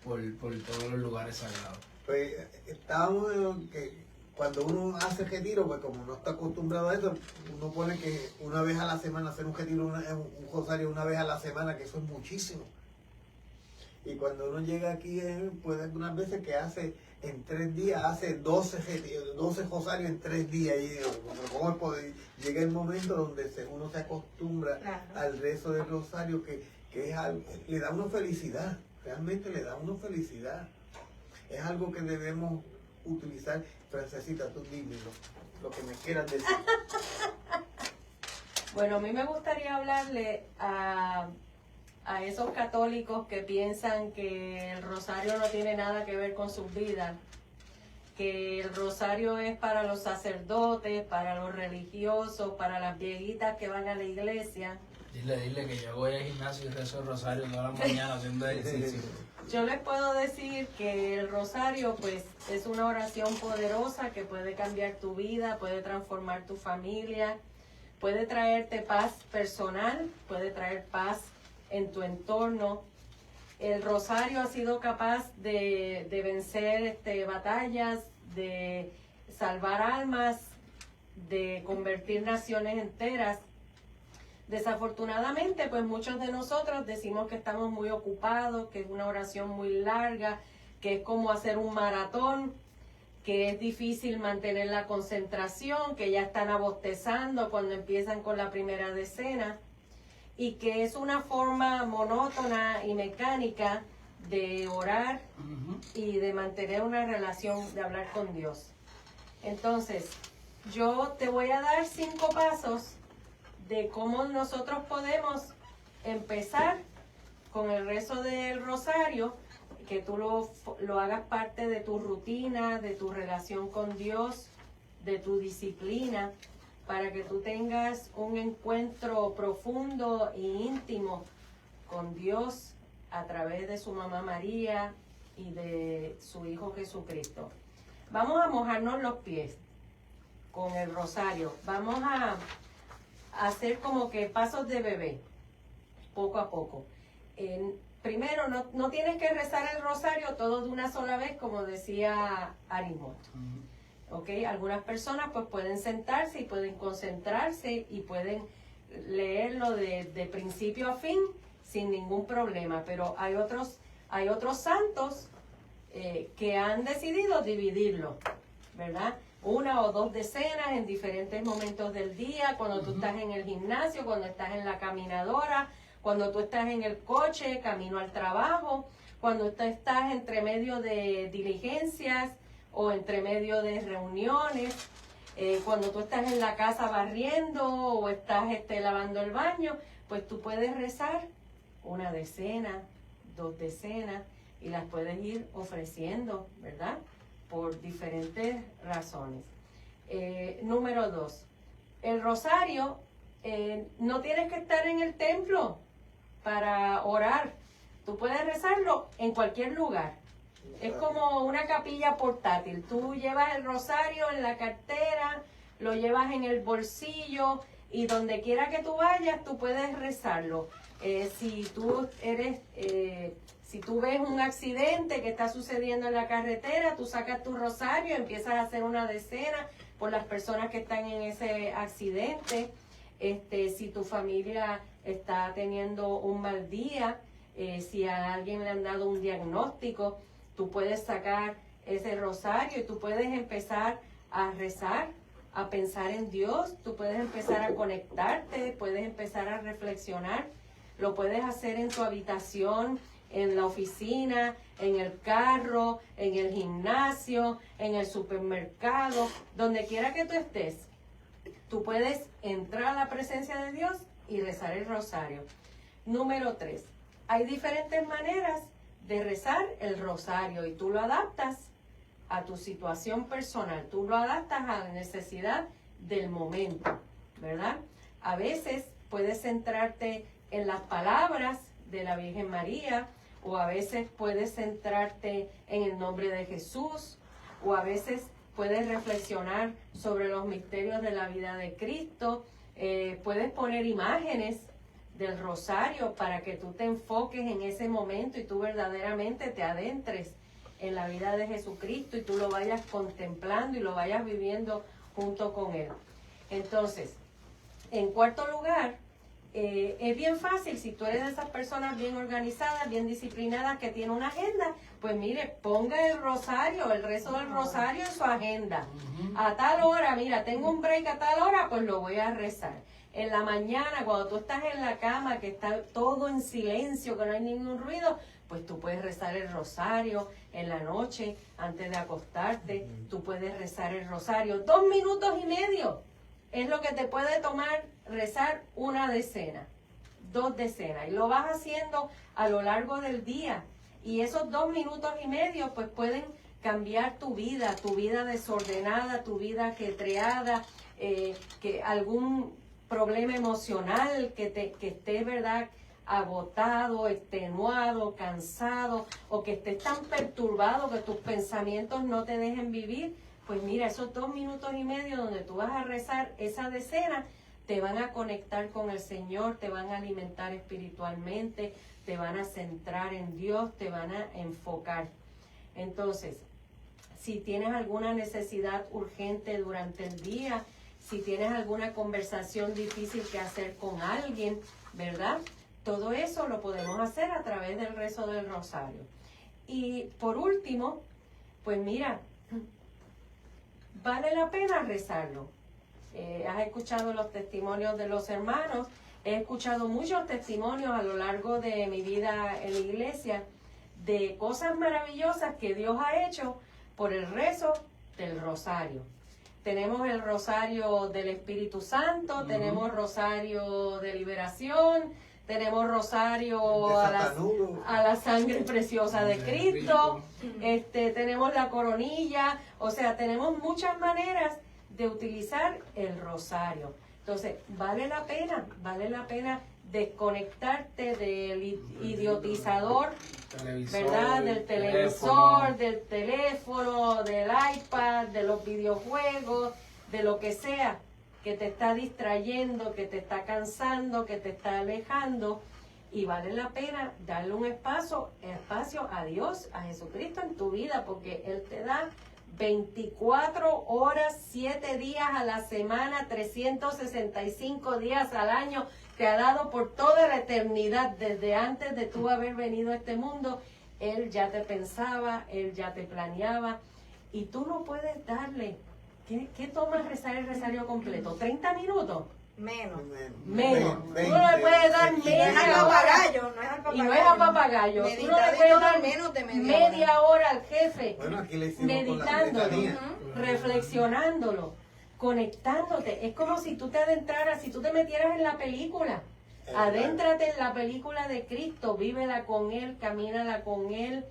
A: por todos los lugares sagrados.
B: Pues estábamos que cuando uno hace retiro, pues como no está acostumbrado a eso, uno pone que una vez a la semana hacer un retiro, un rosario una vez a la semana, que eso es muchísimo. Y cuando uno llega aquí, pues algunas veces que hace en 3 días, hace 12 rosarios en 3 días. Y digo, ¿cómo es poder? Llega el momento donde uno se acostumbra al rezo del rosario, que es algo, le da una felicidad, realmente le da una felicidad. Es algo que debemos utilizar. Francesita, tú dime lo que me quieras decir.
D: Bueno, a mí me gustaría hablarle a esos católicos que piensan que el rosario no tiene nada que ver con sus vidas, que el rosario es para los sacerdotes, para los religiosos, para las viejitas que van a la iglesia.
A: Dile que yo voy al gimnasio y rezo el rosario todas las mañanas haciendo ejercicio.
D: Yo les puedo decir que el rosario pues es una oración poderosa que puede cambiar tu vida, puede transformar tu familia, puede traerte paz personal, puede traer paz en tu entorno. El rosario ha sido capaz de vencer batallas, de salvar almas, de convertir naciones enteras. Desafortunadamente, pues muchos de nosotros decimos que estamos muy ocupados, que es una oración muy larga, que es como hacer un maratón, que es difícil mantener la concentración, que ya están abostezando cuando empiezan con la primera decena, y que es una forma monótona y mecánica de orar y de mantener una relación, de hablar con Dios. Entonces, yo te voy a dar 5 pasos de cómo nosotros podemos empezar con el rezo del rosario, que tú lo hagas parte de tu rutina, de tu relación con Dios, de tu disciplina, para que tú tengas un encuentro profundo e íntimo con Dios a través de su mamá María y de su Hijo Jesucristo. Vamos a mojarnos los pies con el rosario. Vamos a hacer como que pasos de bebé, poco a poco. Primero, no tienes que rezar el rosario todo de una sola vez, como decía Arimot. ¿Okay? Algunas personas pues pueden sentarse y pueden concentrarse y pueden leerlo de principio a fin sin ningún problema, pero hay otros santos que han decidido dividirlo, ¿verdad? 1 o 2 decenas en diferentes momentos del día, cuando tú estás en el gimnasio, cuando estás en la caminadora, cuando tú estás en el coche, camino al trabajo, cuando tú estás entre medio de diligencias o entre medio de reuniones, cuando tú estás en la casa barriendo o estás lavando el baño, pues tú puedes rezar 1 decena, 2 decenas y las puedes ir ofreciendo, ¿verdad? Por diferentes razones. Número 2, el rosario, no tienes que estar en el templo para orar. Tú puedes rezarlo en cualquier lugar. Es como una capilla portátil. Tú llevas el rosario en la cartera, lo llevas en el bolsillo y donde quiera que tú vayas, tú puedes rezarlo. Si tú ves un accidente que está sucediendo en la carretera, tú sacas tu rosario, empiezas a hacer una decena por las personas que están en ese accidente. Si tu familia está teniendo un mal día, si a alguien le han dado un diagnóstico, tú puedes sacar ese rosario y tú puedes empezar a rezar, a pensar en Dios, tú puedes empezar a conectarte, puedes empezar a reflexionar, lo puedes hacer en tu habitación, en la oficina, en el carro, en el gimnasio, en el supermercado, donde quiera que tú estés. Tú puedes entrar a la presencia de Dios y rezar el rosario. Número 3. Hay diferentes maneras de rezar el rosario y tú lo adaptas a tu situación personal. Tú lo adaptas a la necesidad del momento, ¿verdad? A veces puedes centrarte en las palabras de la Virgen María, o a veces puedes centrarte en el nombre de Jesús, o a veces puedes reflexionar sobre los misterios de la vida de Cristo. Puedes poner imágenes del rosario para que tú te enfoques en ese momento y tú verdaderamente te adentres en la vida de Jesucristo y tú lo vayas contemplando y lo vayas viviendo junto con Él. Entonces, en cuarto lugar, es bien fácil, si tú eres de esas personas bien organizadas, bien disciplinadas, que tiene una agenda, pues mire, ponga el rosario, el rezo del rosario en su agenda. A tal hora, mira, tengo un break a tal hora, pues lo voy a rezar. En la mañana, cuando tú estás en la cama, que está todo en silencio, que no hay ningún ruido, pues tú puedes rezar el rosario. En la noche, antes de acostarte, tú puedes rezar el rosario. 2 minutos y medio es lo que te puede tomar rezar una decena, 2 decenas. Y lo vas haciendo a lo largo del día. Y esos 2 minutos y medio, pues pueden cambiar tu vida desordenada, tu vida ajetreada, que algún problema emocional que esté, ¿verdad?, agotado, extenuado, cansado, o que estés tan perturbado que tus pensamientos no te dejen vivir. Pues mira, esos 2 minutos y medio donde tú vas a rezar esa decena, te van a conectar con el Señor, te van a alimentar espiritualmente, te van a centrar en Dios, te van a enfocar. Entonces, si tienes alguna necesidad urgente durante el día, si tienes alguna conversación difícil que hacer con alguien, ¿verdad? Todo eso lo podemos hacer a través del rezo del rosario. Y por último, pues mira, vale la pena rezarlo. Has escuchado los testimonios de los hermanos, he escuchado muchos testimonios a lo largo de mi vida en la iglesia de cosas maravillosas que Dios ha hecho por el rezo del rosario. Tenemos el rosario del Espíritu Santo, tenemos rosario de liberación, tenemos rosario a la sangre preciosa de Cristo, tenemos la coronilla, o sea, tenemos muchas maneras de utilizar el rosario. Entonces, vale la pena desconectarte del idiotizador, ¿verdad? Del televisor, del teléfono, del iPad, de los videojuegos, de lo que sea que te está distrayendo, que te está cansando, que te está alejando. Y vale la pena darle un espacio a Dios, a Jesucristo en tu vida, porque Él te da 24 horas, 7 días a la semana, 365 días al año. Te ha dado por toda la eternidad, desde antes de tú haber venido a este mundo. Él ya te pensaba, Él ya te planeaba, y tú no puedes darle. ¿Qué toma rezar el rosario completo? ¿30 minutos?
C: Menos.
D: Tú no le puedes dar media hora. Y no es a papagayo. Tú no le puedes dar
C: menos de
D: media hora al jefe,
B: Bueno, aquí le hicimos
D: meditándolo,
B: con la
D: reflexionándolo, conectándote. Es como si tú te adentraras, si tú te metieras en la película. Adéntrate en la película de Cristo, vívela con Él, camínala con Él,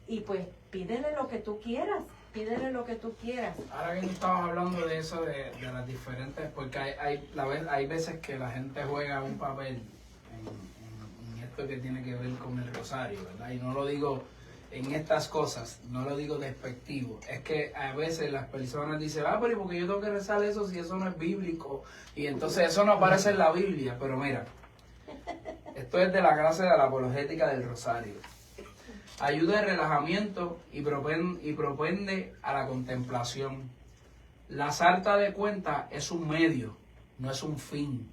D: y pues pídele lo que tú quieras. Pídele lo que tú quieras.
A: Ahora que tú estabas hablando de eso, de las diferentes, porque hay veces que la gente juega un papel en esto que tiene que ver con el rosario, ¿verdad? Y no lo digo en estas cosas, no lo digo despectivo, es que a veces las personas dicen, pero ¿y por qué yo tengo que rezar eso si eso no es bíblico? Y entonces eso no aparece en la Biblia. Pero mira, esto es de la clase de la apologética del rosario. Ayuda de relajamiento y propende a la contemplación. La sarta de cuenta es un medio, no es un fin.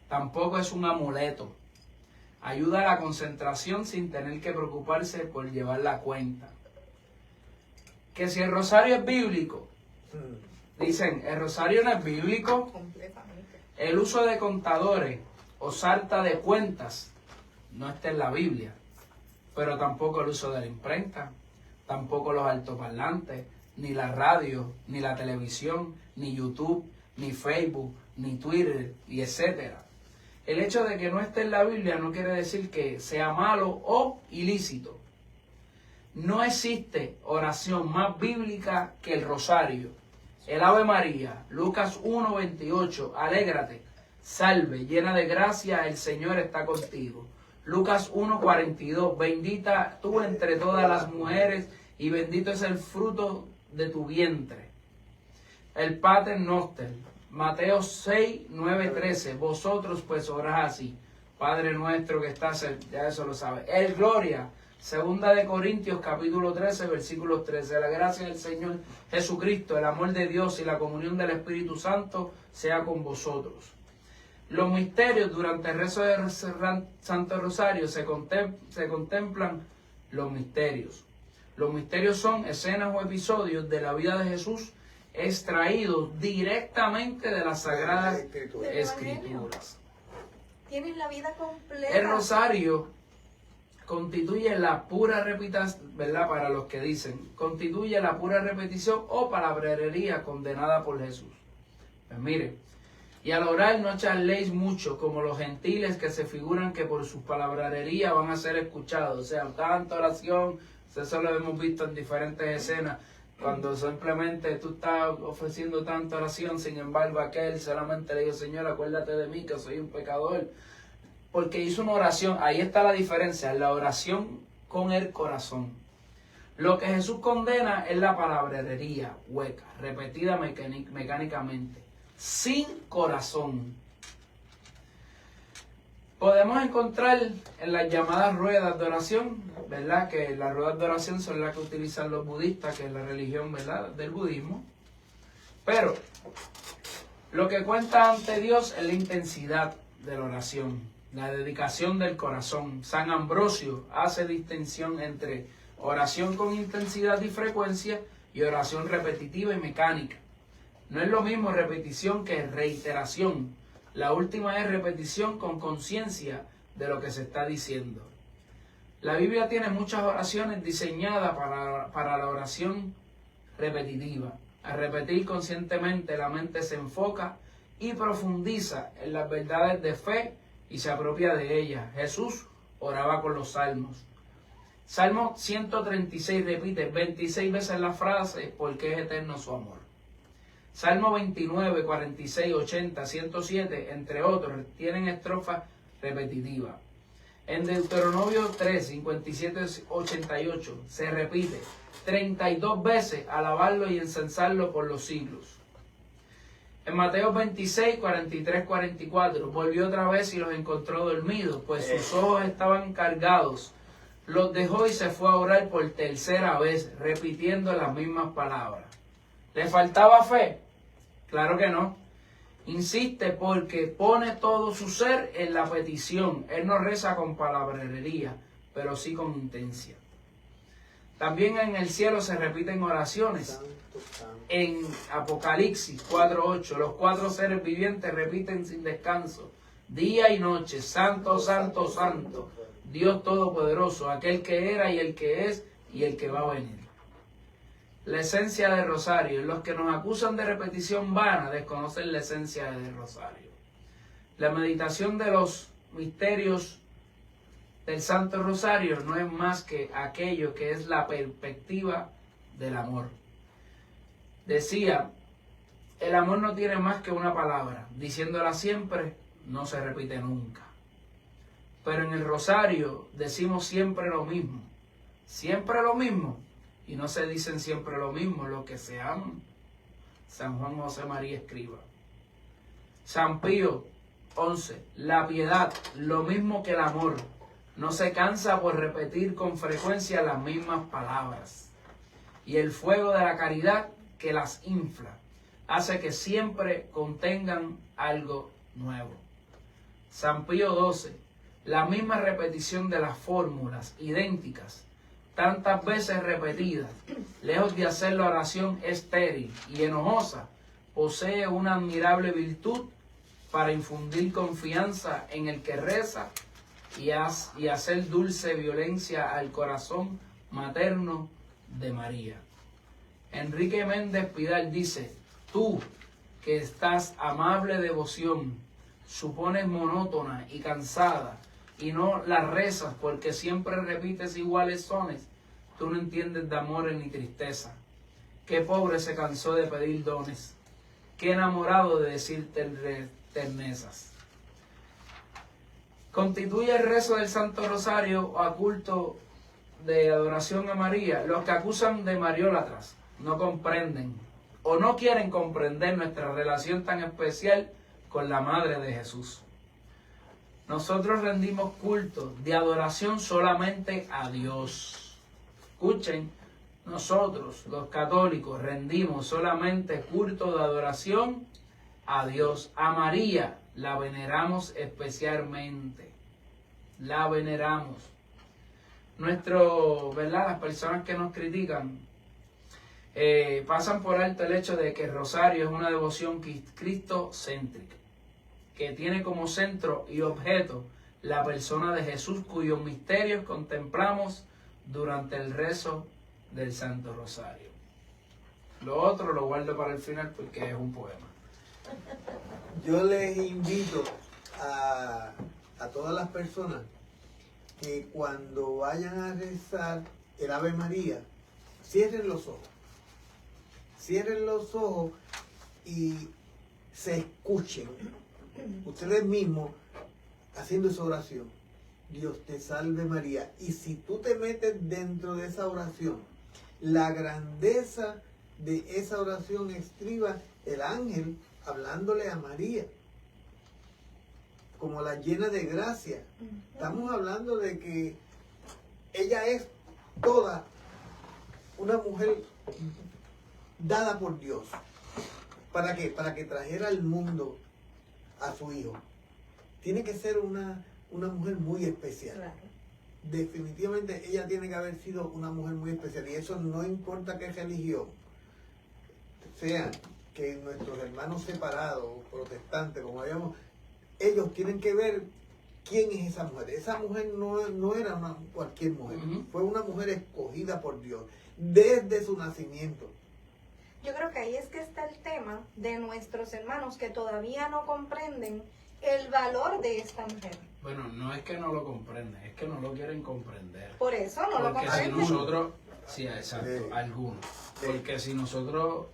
A: Tampoco es un amuleto. Ayuda a la concentración sin tener que preocuparse por llevar la cuenta. Que si el rosario es bíblico, dicen, el rosario no es bíblico.
C: Completamente.
A: El uso de contadores o sarta de cuentas no está en la Biblia, pero tampoco el uso de la imprenta, tampoco los altoparlantes, ni la radio, ni la televisión, ni YouTube, ni Facebook, ni Twitter, y etcétera. El hecho de que no esté en la Biblia no quiere decir que sea malo o ilícito. No existe oración más bíblica que el rosario. El Ave María, Lucas 1:28, alégrate, salve, llena de gracia, el Señor está contigo. Lucas 1:42, bendita tú entre todas las mujeres y bendito es el fruto de tu vientre. El Pater Noster, Mateo 6:9-13, vosotros pues orad así, Padre nuestro que estás, ya eso lo sabe. El Gloria, Segunda de Corintios capítulo 13, versículos 13. La gracia del Señor Jesucristo, el amor de Dios y la comunión del Espíritu Santo sea con vosotros. Los misterios durante el rezo del Santo Rosario se contemplan los misterios. Los misterios son escenas o episodios de la vida de Jesús extraídos directamente de las Sagradas Escrituras.
C: Tienes la vida completa.
A: El rosario constituye la pura repetición, ¿verdad? Para los que dicen, constituye la pura repetición o palabrería condenada por Jesús. Pues mire, y al orar no charléis mucho como los gentiles que se figuran que por su palabrería van a ser escuchados. O sea, tanta oración, eso lo hemos visto en diferentes escenas, cuando simplemente tú estás ofreciendo tanta oración, sin embargo aquel solamente le dijo, Señor, acuérdate de mí que soy un pecador. Porque hizo una oración, ahí está la diferencia, la oración con el corazón. Lo que Jesús condena es la palabrería hueca, repetida mecánicamente, sin corazón. Podemos encontrar en las llamadas ruedas de oración, ¿verdad? Que las ruedas de oración son las que utilizan los budistas, que es la religión, ¿verdad?, del budismo. Pero lo que cuenta ante Dios es la intensidad de la oración, la dedicación del corazón. San Ambrosio hace distinción entre oración con intensidad y frecuencia y oración repetitiva y mecánica. No es lo mismo repetición que reiteración. La última es repetición con conciencia de lo que se está diciendo. La Biblia tiene muchas oraciones diseñadas para la oración repetitiva. Al repetir conscientemente, la mente se enfoca y profundiza en las verdades de fe y se apropia de ellas. Jesús oraba con los salmos. Salmo 136 repite 26 veces la frase, porque es eterno su amor. Salmo 29, 46, 80, 107, entre otros, tienen estrofas repetitivas. En Deuteronomio 3, 57, 88, se repite 32 veces, alabarlo y encensarlo por los siglos. En Mateo 26, 43, 44, volvió otra vez y los encontró dormidos, pues sus ojos estaban cargados. Los dejó y se fue a orar por tercera vez, repitiendo las mismas palabras. ¿Le faltaba fe? Claro que no. Insiste porque pone todo su ser en la petición. Él no reza con palabrería, pero sí con intención. También en el cielo se repiten oraciones. En Apocalipsis 4:8, los 4 seres vivientes repiten sin descanso, día y noche, santo, santo, santo, Dios Todopoderoso, aquel que era y el que es y el que va a venir. La esencia del rosario. Los que nos acusan de repetición vana desconocen la esencia del rosario. La meditación de los misterios del Santo Rosario no es más que aquello que es la perspectiva del amor. Decía, el amor no tiene más que una palabra, diciéndola siempre, no se repite nunca. Pero en el rosario decimos siempre lo mismo, Siempre lo mismo. Y no se dicen siempre lo mismo los que se aman. San Juan José María Escriba. San Pío 11. La piedad, lo mismo que el amor, no se cansa por repetir con frecuencia las mismas palabras. Y el fuego de la caridad que las infla, hace que siempre contengan algo nuevo. San Pío 12. La misma repetición de las fórmulas idénticas, tantas veces repetidas, lejos de hacer la oración estéril y enojosa, posee una admirable virtud para infundir confianza en el que reza y hacer dulce violencia al corazón materno de María. Enrique Méndez Pidal dice: tú, que estás amable devoción, supones monótona y cansada, y no la rezas porque siempre repites iguales sones, tú no entiendes de amores ni tristeza. Qué pobre se cansó de pedir dones, qué enamorado de decir ternezas. Constituye el rezo del Santo Rosario o culto de adoración a María. Los que acusan de mariólatras no comprenden o no quieren comprender nuestra relación tan especial con la Madre de Jesús. Nosotros rendimos culto de adoración solamente a Dios. Escuchen, nosotros los católicos rendimos solamente culto de adoración a Dios. A María la veneramos especialmente. La veneramos. Las personas que nos critican pasan por alto el hecho de que el rosario es una devoción cristocéntrica, que tiene como centro y objeto la persona de Jesús, cuyos misterios contemplamos durante el rezo del Santo Rosario. Lo otro lo guardo para el final porque es un poema.
B: Yo les invito a todas las personas que cuando vayan a rezar el Ave María, cierren los ojos. Cierren los ojos y se escuchen ustedes mismos haciendo esa oración. Dios te salve María. Y si tú te metes dentro de esa oración, la grandeza de esa oración estriba el ángel hablándole a María, como la llena de gracia. Estamos hablando de que ella es toda una mujer dada por Dios. ¿Para qué? Para que trajera al mundo a su hijo. Tiene que ser una mujer muy especial.
C: Claro.
B: Definitivamente ella tiene que haber sido una mujer muy especial. Y eso no importa qué religión sea, que nuestros hermanos separados, protestantes, como habíamos, ellos tienen que ver quién es esa mujer. Esa mujer no era cualquier mujer. Fue una mujer escogida por Dios desde su nacimiento.
C: Yo creo que ahí es que está el tema de nuestros hermanos que todavía no comprenden el valor de esta mujer.
A: Bueno, no es que no lo comprenden, es que no lo quieren comprender.
C: Por eso no lo
A: Porque si
C: comprenden.
A: nosotros, sí, exacto, algunos. Porque si nosotros,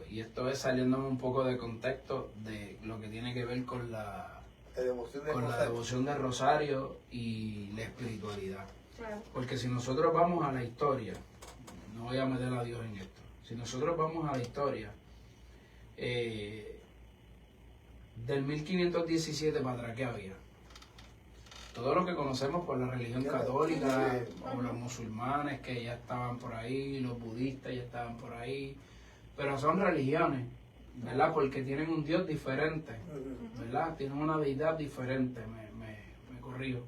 A: y esto es saliéndome un poco de contexto de lo que tiene que ver con la devoción del rosario y la espiritualidad.
C: Claro.
A: Porque si nosotros vamos a la historia, no voy a meter a Dios en esto, si nosotros vamos a la historia, del 1517 para atrás, ¿qué había? Todo lo que conocemos por la religión católica, o los musulmanes que ya estaban por ahí, los budistas ya estaban por ahí, pero son religiones, ¿verdad? Porque tienen un Dios diferente, ¿verdad? Tienen una deidad diferente, me corrijo.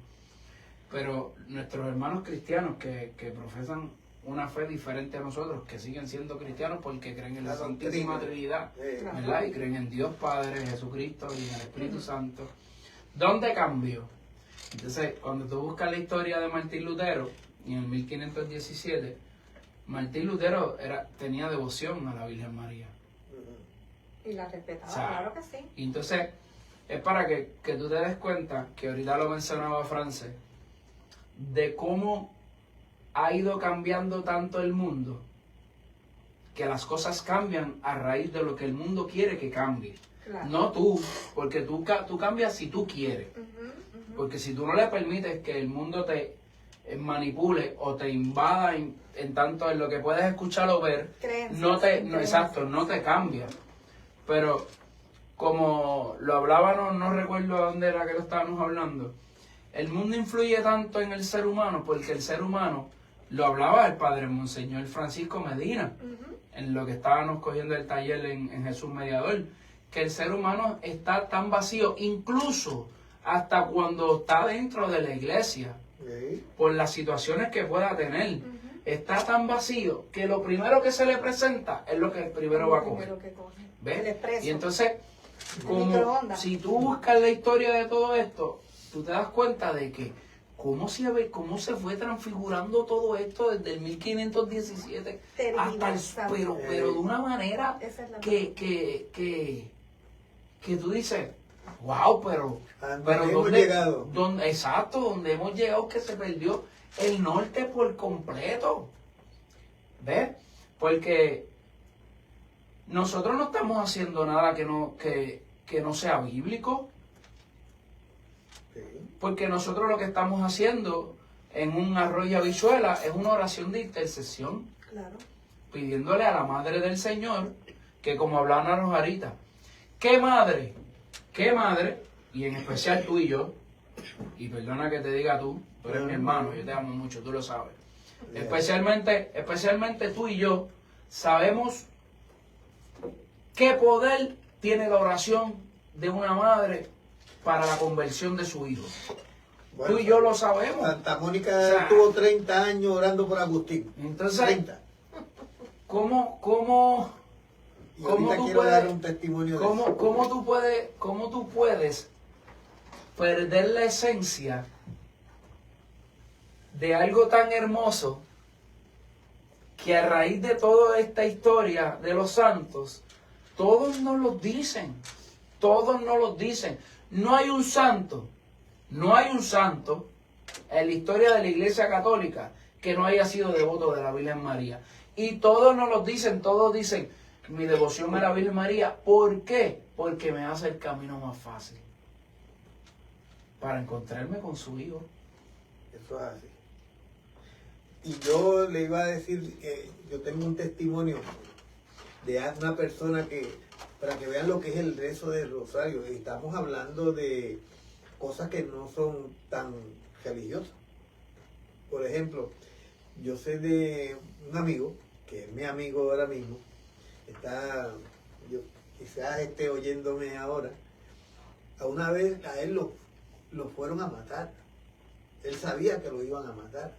A: Pero nuestros hermanos cristianos que profesan una fe diferente a nosotros, que siguen siendo cristianos porque creen en la Santísima Trinidad, ¿verdad? Y creen en Dios Padre, Jesucristo y en el Espíritu Santo. ¿Dónde cambió? Entonces, cuando tú buscas la historia de Martín Lutero, en el 1517, Martín Lutero tenía devoción a la Virgen María.
C: Y la respetaba,
A: O sea,
C: claro que sí.
A: Y entonces, es para que tú te des cuenta, que ahorita lo mencionaba France, de cómo ha ido cambiando tanto el mundo, que las cosas cambian a raíz de lo que el mundo quiere que cambie.
C: Claro.
A: No tú, porque tú cambias si tú quieres. Porque si tú no le permites que el mundo te manipule o te invada en tanto en lo que puedes escuchar o ver,
C: Creencias.
A: no te cambia. Pero como lo hablábamos, no recuerdo dónde era que lo estábamos hablando, el mundo influye tanto en el ser humano porque el ser humano, lo hablaba el padre Monseñor Francisco Medina, en lo que estábamos cogiendo el taller en Jesús Mediador, que el ser humano está tan vacío, incluso hasta cuando está dentro de la iglesia, por las situaciones que pueda tener. Está tan vacío que lo primero que se le presenta es lo que primero va a coger. ¿Ves?
C: El expreso.
A: Y entonces,
C: El
A: como
C: microondas.
A: si tú buscas la historia de todo esto, tú te das cuenta de que cómo se fue transfigurando todo esto desde el 1517 hasta el, pero de una manera
C: Esa es la
A: que tú dices, wow, pero
B: hemos llegado.
A: Exacto, donde hemos llegado, que se perdió el norte por completo. ¿Ves? Porque nosotros no estamos haciendo nada que no sea bíblico. Porque nosotros lo que estamos haciendo en un arroyo y habichuela es una oración de intercesión.
C: Claro.
A: Pidiéndole a la Madre del Señor, que como hablábamos ahorita, ¿qué madre? Y en especial tú y yo, y perdona que te diga tú eres mi hermano, yo te amo mucho, tú lo sabes. Especialmente tú y yo sabemos qué poder tiene la oración de una madre para la conversión de su hijo.
B: Bueno,
A: tú y yo lo sabemos.
B: Santa Mónica
A: O sea,
B: tuvo 30 años orando por Agustín.
A: Entonces,
B: 30.
A: ¿cómo
B: Y ahorita
A: tú
B: quiero
A: puedes,
B: dar un testimonio de eso.
A: cómo tú puedes perder la esencia de algo tan hermoso que a raíz de toda esta historia de los santos, todos nos lo dicen, No hay un santo en la historia de la Iglesia Católica que no haya sido devoto de la Virgen María. Y todos nos lo dicen, todos dicen, mi devoción a la Virgen María. ¿Por qué? Porque me hace el camino más fácil para encontrarme con su hijo.
B: Eso es así. Y yo le iba a decir, yo tengo un testimonio de una persona que, para que vean lo que es el rezo del rosario, y estamos hablando de cosas que no son tan religiosas. Por ejemplo, yo sé de un amigo, que es mi amigo ahora mismo, quizás esté oyéndome ahora, a una vez a él lo fueron a matar. Él sabía que lo iban a matar.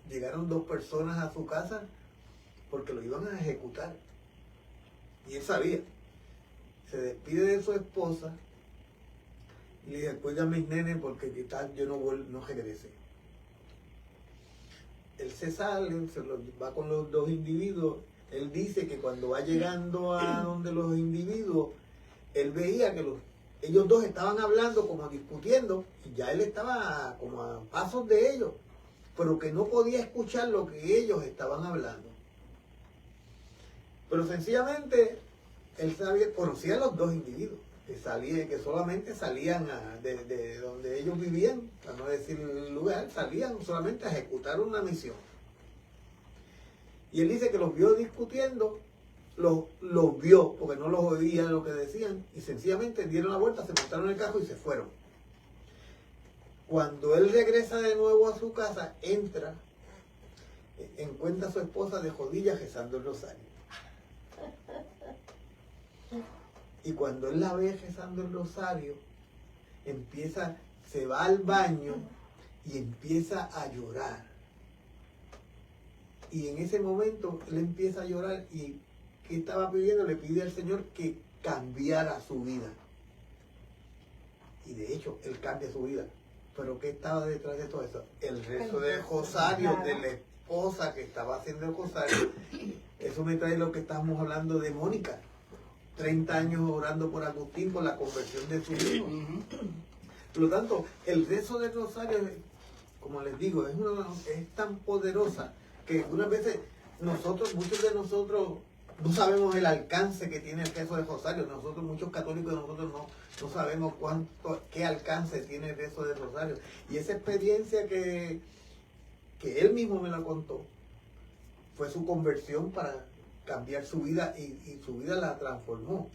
B: Llegaron 2 personas a su casa porque lo iban a ejecutar. Y él sabía. Se despide de su esposa y le dice, cuida a mis nenes porque quizás yo no regrese. Él se sale, va con los 2 individuos. Él dice que cuando va llegando a donde los individuos, él veía que ellos 2 estaban hablando, como discutiendo, y ya él estaba como a pasos de ellos, pero que no podía escuchar lo que ellos estaban hablando. Pero sencillamente, él conocía a los 2 individuos, que solamente salían de donde ellos vivían, para no decir el lugar, salían solamente a ejecutar una misión. Y él dice que los vio discutiendo, los vio, porque no los oía lo que decían, y sencillamente dieron la vuelta, se montaron en el carro y se fueron. Cuando él regresa de nuevo a su casa, entra, encuentra a su esposa de rodillas rezando el rosario. Y cuando él la ve rezando el rosario, se va al baño y empieza a llorar. Y en ese momento él empieza a llorar y ¿qué estaba pidiendo? Le pide al Señor que cambiara su vida. Y de hecho, él cambia su vida. Pero ¿qué estaba detrás de todo eso? El rezo del rosario de la esposa que estaba haciendo el rosario. Eso me trae lo que estábamos hablando de Mónica. 30 años orando por Agustín, por la conversión de su hijo. Por lo tanto, el rezo del rosario, como les digo, es tan poderosa que algunas veces muchos de nosotros no sabemos el alcance que tiene el rezo del rosario. Muchos católicos no sabemos qué alcance tiene el rezo del rosario. Y esa experiencia que que él mismo me lo contó, fue su conversión para cambiar su vida y su vida la transformó.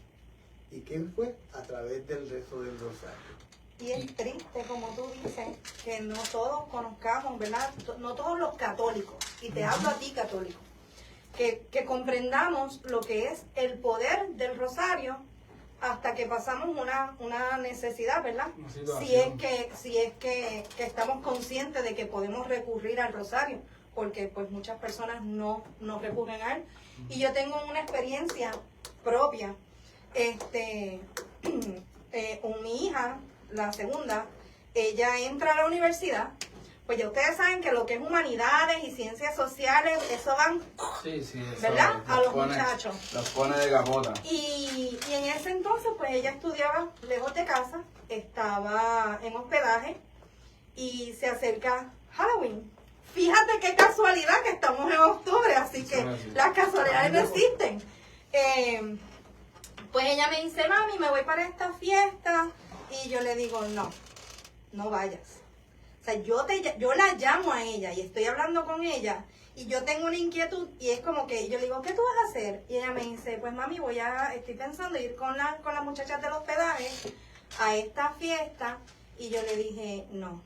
B: ¿Y qué fue? A través del rezo del rosario.
C: Y es triste, como tú dices, que no todos conozcamos, ¿verdad? No todos los católicos, y te hablo a ti católico, que comprendamos lo que es el poder del rosario hasta que pasamos una necesidad, ¿verdad? Si es que estamos conscientes de que podemos recurrir al rosario, porque pues muchas personas no recurren a él. Y yo tengo una experiencia propia. Mi hija, la segunda, ella entra a la universidad. Pues ya ustedes saben que lo que es humanidades y ciencias sociales, eso van,
A: eso,
C: ¿verdad? A los muchachos.
A: Los pone de capota.
C: Y en ese entonces, pues ella estudiaba lejos de casa, estaba en hospedaje y se acerca Halloween. Fíjate qué casualidad que estamos en octubre, así que las casualidades no existen. Pues ella me dice, mami, me voy para esta fiesta. Y yo le digo, no vayas. O sea, yo la llamo a ella y estoy hablando con ella y yo tengo una inquietud y es como que yo le digo, ¿qué tú vas a hacer? Y ella me dice, pues mami, estoy pensando ir con las muchachas del hospedaje a esta fiesta. Y yo le dije, no.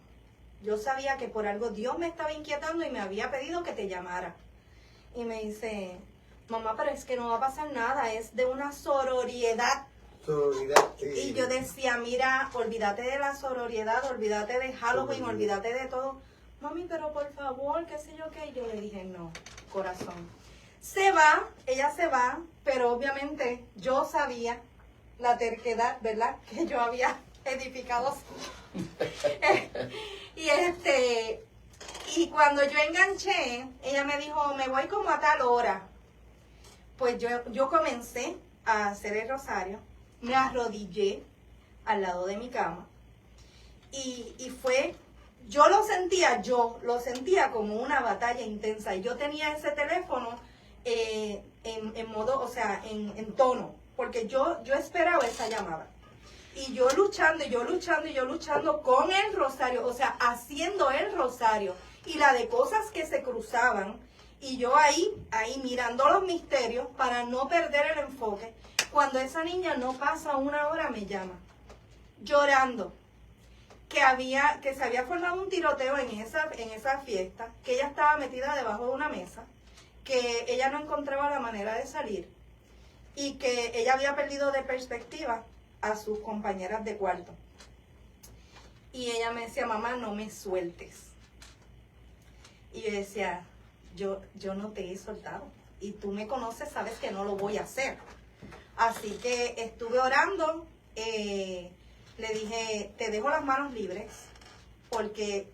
C: Yo sabía que por algo Dios me estaba inquietando y me había pedido que te llamara. Y me dice, mamá, pero es que no va a pasar nada, es de una sororidad. Y yo decía, mira, olvídate de la sororidad, olvídate de Halloween, olvídate de todo. Mami, pero por favor, qué sé yo qué. Y yo le dije, no, corazón. Ella se va, pero obviamente yo sabía la terquedad, ¿verdad? Que yo había edificado. Y cuando yo enganché, ella me dijo, me voy como a tal hora. Pues yo comencé a hacer el rosario. Me arrodillé al lado de mi cama y fue, yo lo sentía como una batalla intensa y yo tenía ese teléfono en modo, o sea, en tono, porque yo esperaba esa llamada y yo luchando con el rosario, o sea, haciendo el rosario y la de cosas que se cruzaban y yo ahí mirando los misterios para no perder el enfoque. Cuando esa niña no pasa una hora me llama, llorando, que se había formado un tiroteo en esa fiesta, que ella estaba metida debajo de una mesa, que ella no encontraba la manera de salir y que ella había perdido de perspectiva a sus compañeras de cuarto. Y ella me decía, mamá, no me sueltes. Y yo decía, yo no te he soltado y tú me conoces, sabes que no lo voy a hacer. Así que estuve orando, le dije, te dejo las manos libres porque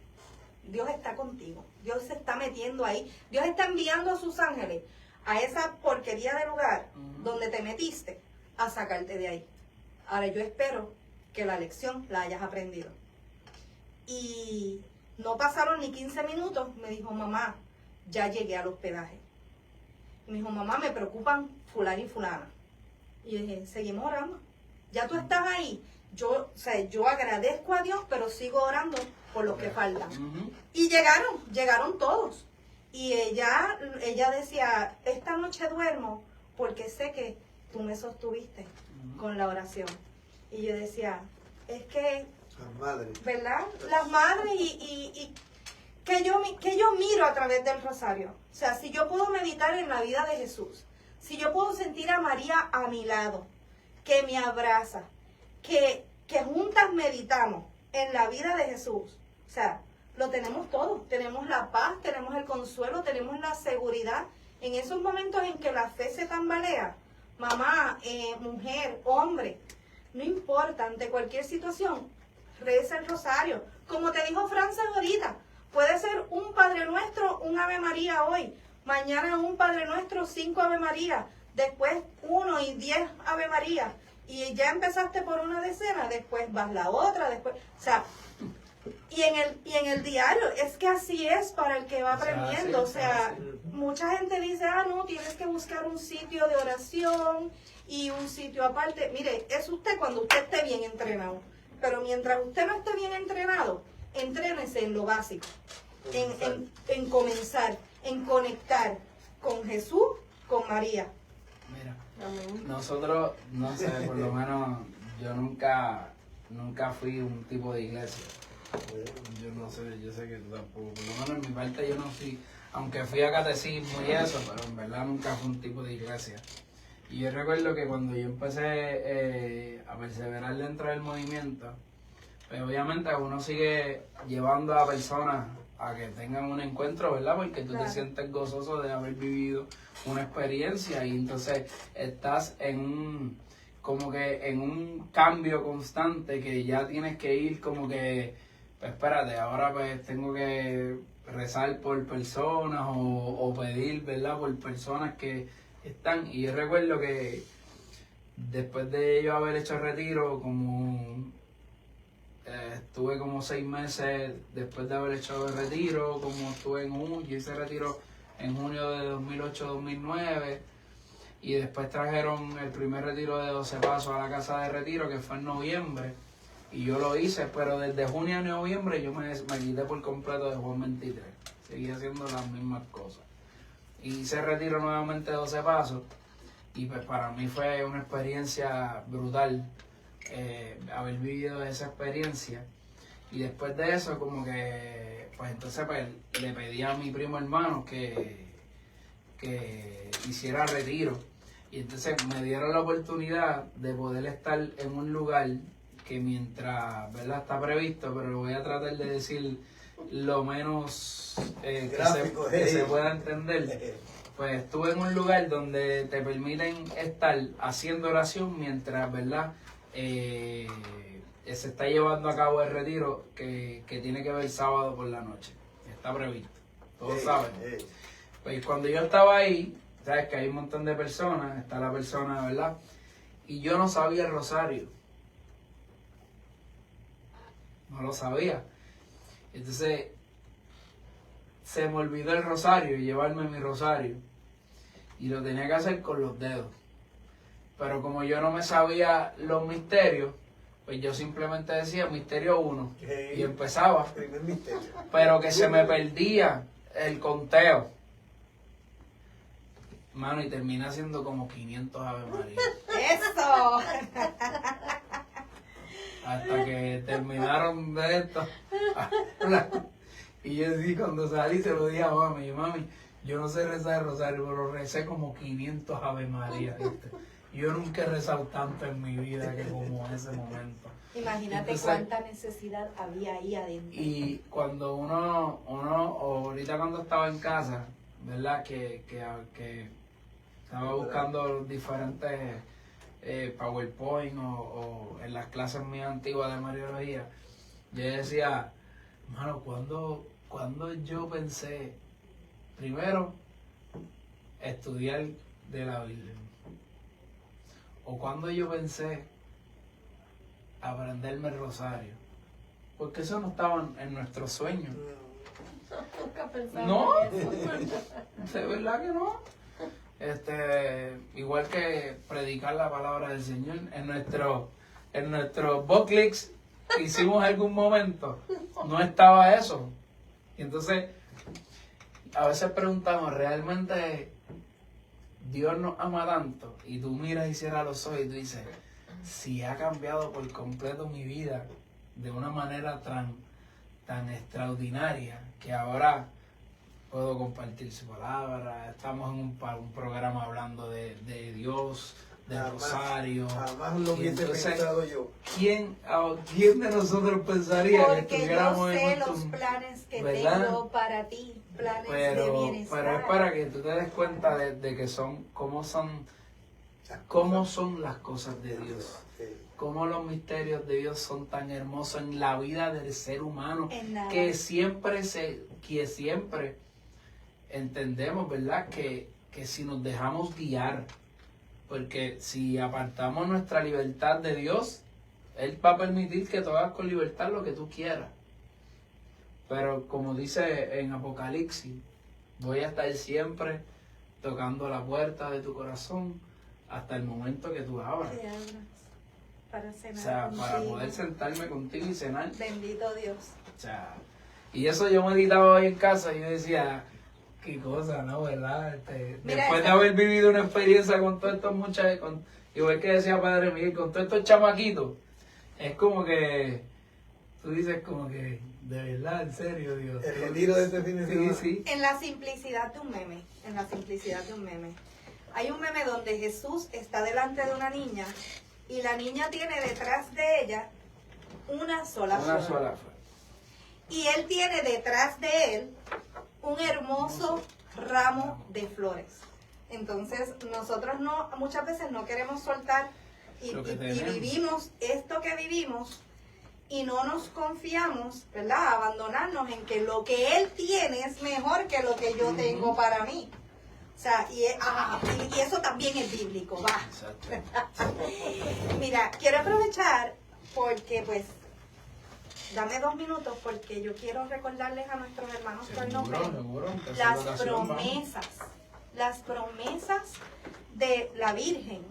C: Dios está contigo, Dios se está metiendo ahí, Dios está enviando a sus ángeles a esa porquería de lugar donde te metiste a sacarte de ahí. Ahora yo espero que la lección la hayas aprendido. Y no pasaron ni 15 minutos, me dijo, mamá, ya llegué al hospedaje. Me dijo, mamá, me preocupan fulano y fulana. Y yo dije, seguimos orando. Ya tú estás ahí. Yo agradezco a Dios, pero sigo orando por los que faltan. Y llegaron todos. Y ella decía, esta noche duermo porque sé que tú me sostuviste con la oración. Y yo decía, es que,
B: las madres,
C: ¿verdad? Las madres y que yo miro a través del rosario. O sea, si yo puedo meditar en la vida de Jesús, si yo puedo sentir a María a mi lado, que me abraza, que juntas meditamos en la vida de Jesús, o sea, lo tenemos todo. Tenemos la paz, tenemos el consuelo, tenemos la seguridad. En esos momentos en que la fe se tambalea, mamá, mujer, hombre, no importa, ante cualquier situación, reza el rosario. Como te dijo Frances ahorita, puede ser un Padre Nuestro, un Ave María hoy. Mañana un Padre Nuestro, 5 Ave María, después 1 y 10 Ave María, y ya empezaste por una decena, después vas la otra, después, o sea, y en el diario, es que así es para el que va aprendiendo, o sea, mucha gente dice, no, tienes que buscar un sitio de oración y un sitio aparte. Mire, es usted cuando usted esté bien entrenado, pero mientras usted no esté bien entrenado, entrénese en lo básico. en comenzar, en conectar con Jesús, con María.
A: Mira,
D: Amén.
A: nosotros, no sé, por lo menos yo nunca fui un tipo de iglesia. Yo no sé, yo sé que tú tampoco, por lo menos en mi parte yo no fui, aunque fui a catecismo y eso, pero en verdad nunca fui un tipo de iglesia. Y yo recuerdo que cuando yo empecé a perseverar dentro del movimiento, pues obviamente uno sigue llevando a personas a que tengan un encuentro, ¿verdad? Porque tú te sientes gozoso de haber vivido una experiencia y entonces estás como que en un cambio constante que ya tienes que ir como que, pues espérate, ahora pues tengo que rezar por personas o pedir, ¿verdad? Por personas que están. Y yo recuerdo que después de yo haber hecho retiro, estuve como 6 meses después de haber hecho el retiro, como estuve yo hice retiro en junio de 2008-2009 y después trajeron el primer retiro de 12 pasos a la casa de retiro que fue en noviembre y yo lo hice, pero desde junio a noviembre yo me quité por completo de Juan 23, seguí haciendo las mismas cosas. Hice retiro nuevamente de 12 pasos y pues para mí fue una experiencia brutal haber vivido esa experiencia y después de eso como que pues entonces pues le pedí a mi primo hermano que hiciera retiro y entonces me dieron la oportunidad de poder estar en un lugar que mientras, ¿verdad? Está previsto, pero lo voy a tratar de decir lo menos que se pueda entender. Pues estuve en un lugar donde te permiten estar haciendo oración mientras, ¿verdad? Se está llevando a cabo el retiro que tiene que ver sábado por la noche. Está previsto. Todos saben. Pues cuando yo estaba ahí, sabes que hay un montón de personas, está la persona, ¿verdad? Y yo no sabía el rosario. No lo sabía. Entonces, se me olvidó el rosario y llevarme mi rosario. Y lo tenía que hacer con los dedos. Pero como yo no me sabía los misterios, pues yo simplemente decía misterio 1 y empezaba.
B: Primer misterio.
A: Pero que se me perdía el conteo. Mano, y terminé haciendo como 500 Ave María.
C: ¡Eso!
A: Hasta que terminaron de esto. Y yo sí, cuando salí se lo dije a mami, yo no sé rezar el rosario, pero recé como 500 Ave María, ¿viste? Yo nunca he rezado tanto en mi vida que como en ese momento.
C: Imagínate
A: Entonces,
C: cuánta necesidad había ahí adentro.
A: Y cuando uno ahorita cuando estaba en casa, ¿verdad? Que estaba buscando diferentes PowerPoint o en las clases mías antiguas de Mariología, yo decía, hermano, cuando yo pensé, primero, estudiar de la Biblia, o cuando yo pensé aprenderme el rosario, porque eso no estaba en nuestros sueños.
D: Nunca pensaba
A: No,
D: en eso.
A: de verdad que no. Igual que predicar la palabra del Señor en nuestro booklets que hicimos en algún momento, no estaba eso. Y entonces, a veces preguntamos, ¿realmente Dios nos ama tanto? Y tú miras y cierras los ojos y tú dices, si ha cambiado por completo mi vida de una manera tan extraordinaria que ahora puedo compartir su palabra, estamos en un programa hablando de Dios, del rosario.
B: Jamás lo
A: Y
B: hubiese
A: entonces,
B: pensado yo.
A: ¿quién de nosotros pensaría que
C: Porque yo
A: estuviéramos
C: sé
A: en
C: los planes que
A: ¿verdad?
C: tengo para ti, planes de
A: pero
C: bienestar.
A: es para que tú te des cuenta de que cómo son las cosas de Dios. Cómo los misterios de Dios son tan hermosos en la vida del ser humano,
C: En nada.
A: que siempre entendemos, ¿verdad? Que si nos dejamos guiar, porque si apartamos nuestra libertad de Dios, Él va a permitir que tú hagas con libertad lo que tú quieras. Pero como dice en Apocalipsis, voy a estar siempre tocando la puerta de tu corazón hasta el momento que tú abras.
C: Que abras para cenar
A: O sea, para
C: contigo.
A: poder sentarme contigo y cenar.
C: Bendito Dios.
A: O sea, Y eso yo meditaba hoy en casa y yo decía, qué cosa, ¿no? ¿Verdad?
C: Mira,
A: Después de haber vivido una experiencia con todos estos muchachos, igual que decía Padre Miguel, con todos estos chamaquitos, es como que tú dices como que, de verdad, en serio, Dios.
B: El retiro de este fin de semana.
A: Sí, sí.
C: En la simplicidad de un meme, en la simplicidad de un meme. Hay un meme donde Jesús está delante de una niña y la niña tiene detrás de ella una sola
A: Una
C: flor.
A: sola flor.
C: Y él tiene detrás de él un hermoso ramo de flores. Entonces nosotros muchas veces no queremos soltar y
A: Lo que
C: y
A: tenemos.
C: vivimos esto que vivimos y no nos confiamos, ¿verdad? Abandonarnos en que lo que él tiene es mejor que lo que yo tengo para mí. O sea, y eso también es bíblico, va.
A: Exacto.
C: Mira, quiero aprovechar porque pues dame 2 minutos porque yo quiero recordarles a nuestros hermanos que hoy nos ven
A: Seguro.
C: las promesas de la Virgen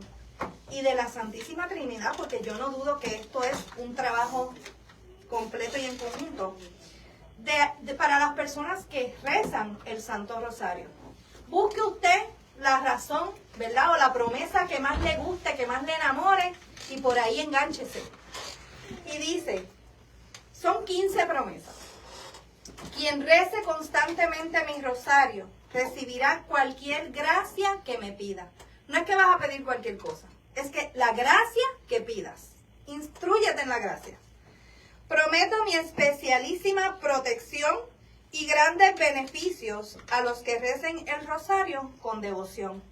C: y de la Santísima Trinidad, porque yo no dudo que esto es un trabajo completo y en conjunto para las personas que rezan el Santo Rosario. Busque usted la razón, ¿verdad? O la promesa que más le guste, que más le enamore, y por ahí engánchese. Y dice, son 15 promesas. Quien rece constantemente mi rosario recibirá cualquier gracia que me pida. No es que vas a pedir cualquier cosa, es que la gracia que pidas. Instrúyete en la gracia. Prometo mi especialísima protección y grandes beneficios a los que recen el rosario con devoción.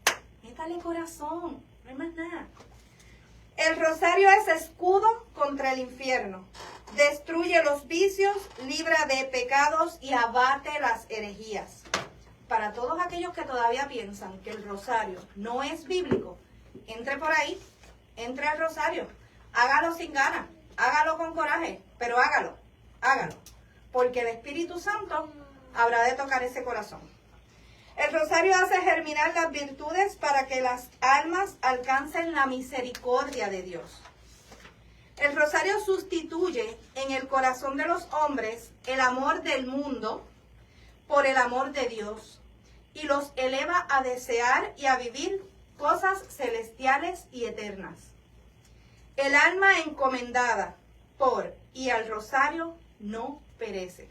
C: Métale corazón, no hay más nada. El rosario es escudo contra el infierno. Destruye los vicios, libra de pecados y abate las herejías. Para todos aquellos que todavía piensan que el rosario no es bíblico, entre por ahí, entre al rosario. Hágalo sin ganas, hágalo con coraje, pero hágalo. Porque el Espíritu Santo habrá de tocar ese corazón. El rosario hace germinar las virtudes para que las almas alcancen la misericordia de Dios. El rosario sustituye en el corazón de los hombres el amor del mundo por el amor de Dios y los eleva a desear y a vivir cosas celestiales y eternas. El alma encomendada por y al rosario no perece.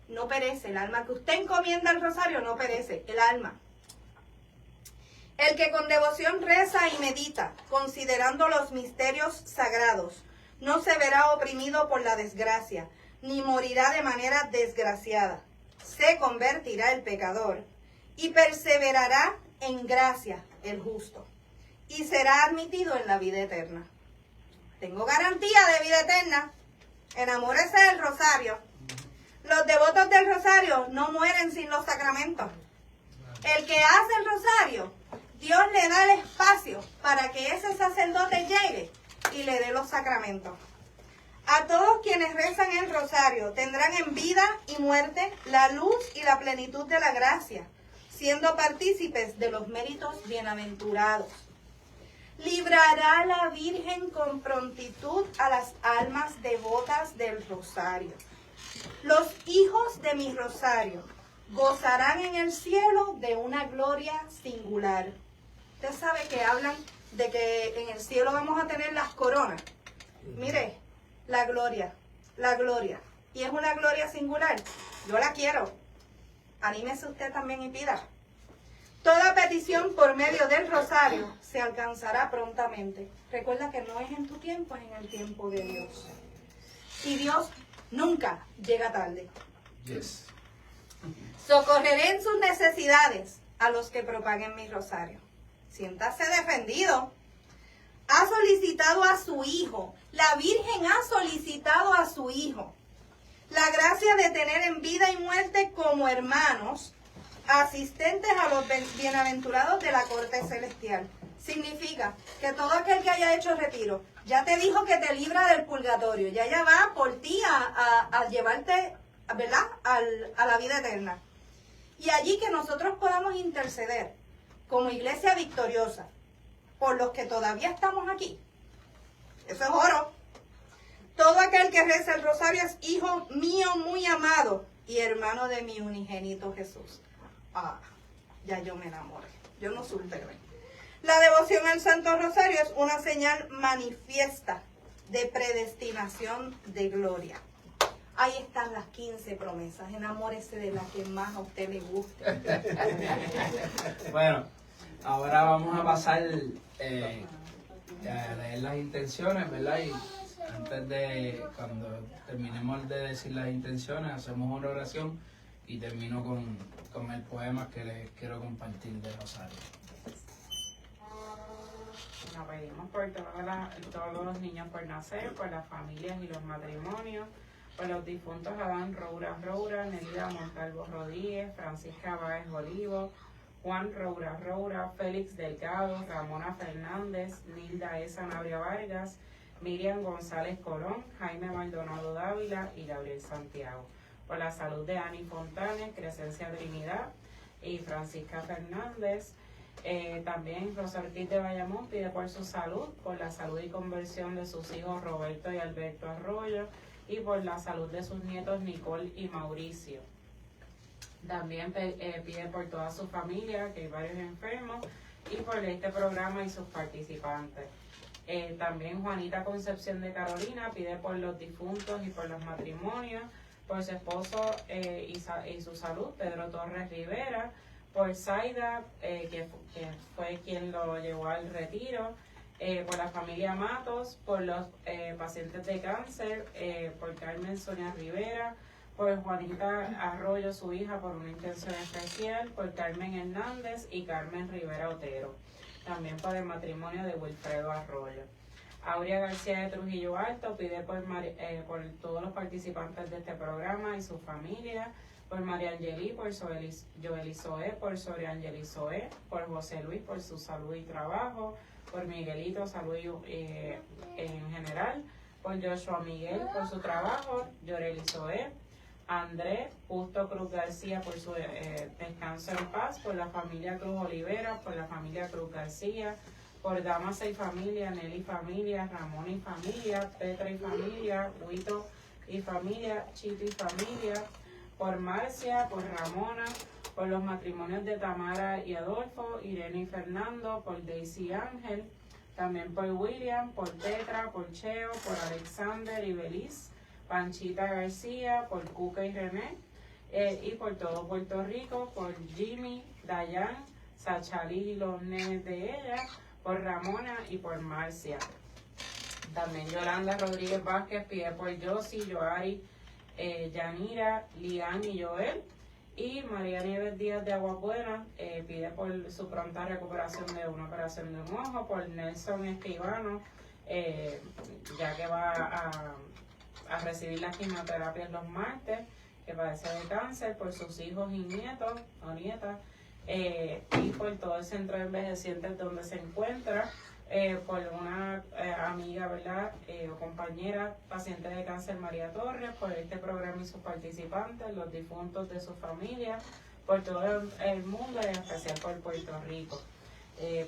C: No perece, el alma que usted encomienda al rosario no perece, el alma. El que con devoción reza y medita, considerando los misterios sagrados, no se verá oprimido por la desgracia, ni morirá de manera desgraciada. Se convertirá el pecador y perseverará en gracia el justo, y será admitido en la vida eterna. Tengo garantía de vida eterna. Enamórese del rosario. Los devotos del rosario no mueren sin los sacramentos. El que hace el rosario, Dios le da el espacio para que ese sacerdote llegue y le dé los sacramentos. A todos quienes rezan el rosario tendrán en vida y muerte la luz y la plenitud de la gracia, siendo partícipes de los méritos bienaventurados. Librará la Virgen con prontitud a las almas devotas del rosario. Los hijos de mi rosario gozarán en el cielo de una gloria singular. Usted sabe que hablan de que en el cielo vamos a tener las coronas. Mire, la gloria. Y es una gloria singular. Yo la quiero. Anímese usted también y pida. Toda petición por medio del rosario se alcanzará prontamente. Recuerda que no es en tu tiempo, es en el tiempo de Dios. Y Dios nunca llega tarde.
A: Yes.
C: Socorreré en sus necesidades a los que propaguen mi rosario. Siéntase defendido. Ha solicitado a su Hijo. La Virgen ha solicitado a su Hijo la gracia de tener en vida y muerte como hermanos asistentes a los bienaventurados de la corte celestial. Significa que todo aquel que haya hecho retiro ya te dijo que te libra del purgatorio, ya ella va por ti a llevarte, ¿verdad?, a la vida eterna. Y allí que nosotros podamos interceder como iglesia victoriosa por los que todavía estamos aquí. Eso es oro. Todo aquel que reza el rosario es hijo mío muy amado y hermano de mi unigénito Jesús. Ah, ya yo me enamoré. Yo no soy bebé. La devoción al Santo Rosario es una señal manifiesta de predestinación de gloria. Ahí están las 15 promesas. Enamórese de la que más a usted le guste.
A: Bueno, ahora vamos a pasar a leer las intenciones, ¿verdad? Y antes de, cuando terminemos de decir las intenciones, hacemos una oración y termino con el poema que les quiero compartir de Rosario.
F: Nos pedimos por todos los niños por nacer, por las familias y los matrimonios, por los difuntos Adán Roura Roura, Nelida Montalvo Rodríguez, Francisca Báez Olivo, Juan Roura Roura, Félix Delgado, Ramona Fernández, Nilda E. Sanabria Vargas, Miriam González Colón, Jaime Maldonado Dávila y Gabriel Santiago. Por la salud de Ani Fontanes, Crescencia Trinidad y Francisca Fernández. También Rosa Ortiz de Bayamón pide por su salud, por la salud y conversión de sus hijos Roberto y Alberto Arroyo y por la salud de sus nietos Nicole y Mauricio. También pide por toda su familia, que hay varios enfermos, y por este programa y sus participantes. También Juanita Concepción de Carolina pide por los difuntos y por los matrimonios, por su esposo y su salud, Pedro Torres Rivera, por Zaida, que fue quien lo llevó al retiro, por la familia Matos, por los pacientes de cáncer, por Carmen Sonia Rivera, por Juanita Arroyo, su hija, por una intención especial, por Carmen Hernández y Carmen Rivera Otero. También por el matrimonio de Wilfredo Arroyo. Aurea García de Trujillo Alto pide por todos los participantes de este programa y su familia, por María Angeli, por Joely Zoé, por Soria Angeli Zoé, por José Luis, por su salud y trabajo, por Miguelito, salud en general, por Joshua Miguel, por su trabajo, Yoreli Zoé, Andrés Justo Cruz García, por su descanso en paz, por la familia Cruz Olivera, por la familia Cruz García, por Damas y familia, Nelly familia, Ramón y familia, Petra y familia, Huito y familia, Chito y familia, por Marcia, por Ramona, por los matrimonios de Tamara y Adolfo, Irene y Fernando, por Daisy Ángel, también por William, por Petra, por Cheo, por Alexander y Beliz, Panchita García, por Cuca y René, y por todo Puerto Rico, por Jimmy, Dayan, Sachali y los nenes de ella, por Ramona y por Marcia. También Yolanda Rodríguez Vázquez pide por Josie, Joari, Yanira, Lian y Joel. Y María Nieves Díaz de Aguabuena pide por su pronta recuperación de una operación de un ojo, por Nelson Escribano, ya que va a recibir la quimioterapia los martes, que padece de cáncer, por sus hijos y nietos o nietas, y por todo el centro de envejecientes donde se encuentra, por una amiga, ¿verdad? O compañera paciente de cáncer, María Torres, por este programa y sus participantes, los difuntos de su familia, por todo el mundo y en especial por Puerto Rico.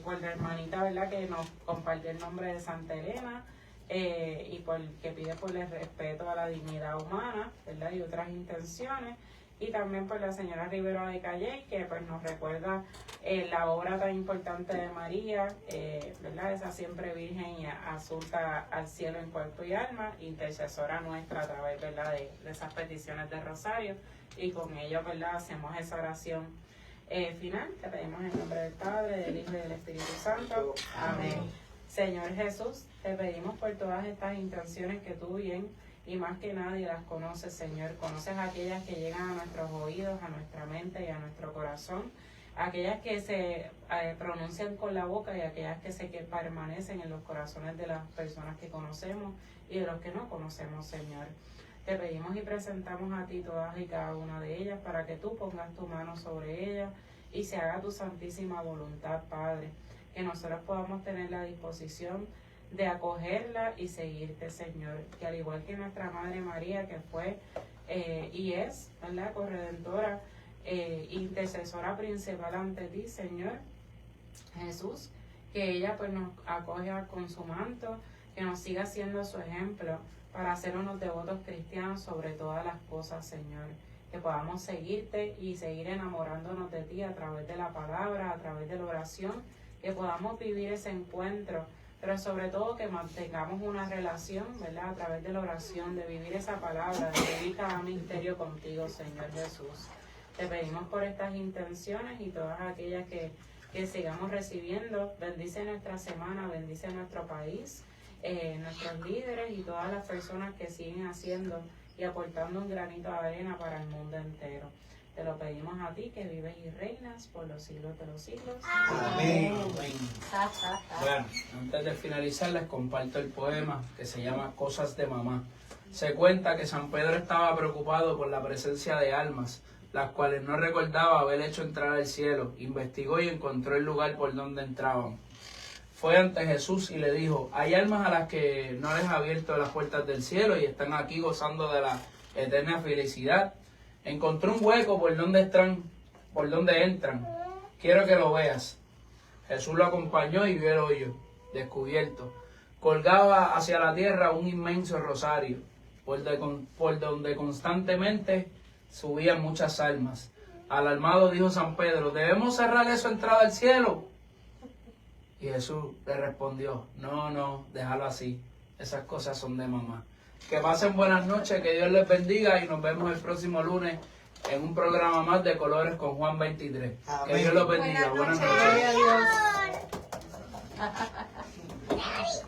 F: Por la hermanita, ¿verdad? Que nos compartió el nombre de Santa Elena, y por que pide por el respeto a la dignidad humana, ¿verdad? Y otras intenciones. Y también por la señora Rivera de Calle, que pues nos recuerda la obra tan importante de María, ¿verdad? Esa siempre virgen y asunta al cielo en cuerpo y alma, intercesora nuestra a través, ¿verdad? De esas peticiones de rosario, y con ello, ¿verdad? Hacemos esa oración final, que pedimos en nombre del Padre, del Hijo y del Espíritu Santo. Amén. Señor Jesús, te pedimos por todas estas intenciones que tú bien y más que nadie las conoces, Señor. Conoces aquellas que llegan a nuestros oídos, a nuestra mente y a nuestro corazón, aquellas que se pronuncian con la boca y aquellas que permanecen en los corazones de las personas que conocemos y de los que no conocemos, Señor. Te pedimos y presentamos a ti todas y cada una de ellas para que tú pongas tu mano sobre ellas y se haga tu santísima voluntad, Padre. Que nosotros podamos tener la disposición de acogerla y seguirte, Señor. Que al igual que nuestra Madre María, que fue y es, ¿verdad? Corredentora, intercesora principal ante ti, Señor Jesús, que ella pues nos acoja con su manto, que nos siga siendo su ejemplo, para ser unos devotos cristianos sobre todas las cosas, Señor. Que podamos seguirte y seguir enamorándonos de ti a través de la palabra, a través de la oración, que podamos vivir ese encuentro, pero sobre todo que mantengamos una relación, ¿verdad? A través de la oración, de vivir esa palabra, de vivir cada misterio contigo, Señor Jesús. Te pedimos por estas intenciones y todas aquellas que sigamos recibiendo. Bendice nuestra semana, bendice nuestro país, nuestros líderes y todas las personas que siguen haciendo y aportando un granito de arena para el mundo entero. Te lo pedimos a ti, que vives y reinas por los siglos de los siglos.
B: Amén.
A: Bueno, antes de finalizar les comparto el poema que se llama Cosas de Mamá. Se cuenta que San Pedro estaba preocupado por la presencia de almas, las cuales no recordaba haber hecho entrar al cielo. Investigó y encontró el lugar por donde entraban. Fue ante Jesús y le dijo: hay almas a las que no les ha abierto las puertas del cielo y están aquí gozando de la eterna felicidad. Encontró un hueco por donde entran. Quiero que lo veas. Jesús lo acompañó y vio el hoyo descubierto. Colgaba hacia la tierra un inmenso rosario, por donde constantemente subían muchas almas. Alarmado dijo San Pedro: ¿debemos cerrar esa entrada al cielo? Y Jesús le respondió: no, déjalo así. Esas cosas son de mamá. Que pasen buenas noches, que Dios les bendiga y nos vemos el próximo lunes en un programa más de Colores con Juan 23.
B: Amén.
A: Que Dios los bendiga.
C: Buenas
A: Buenas noches.
C: noches.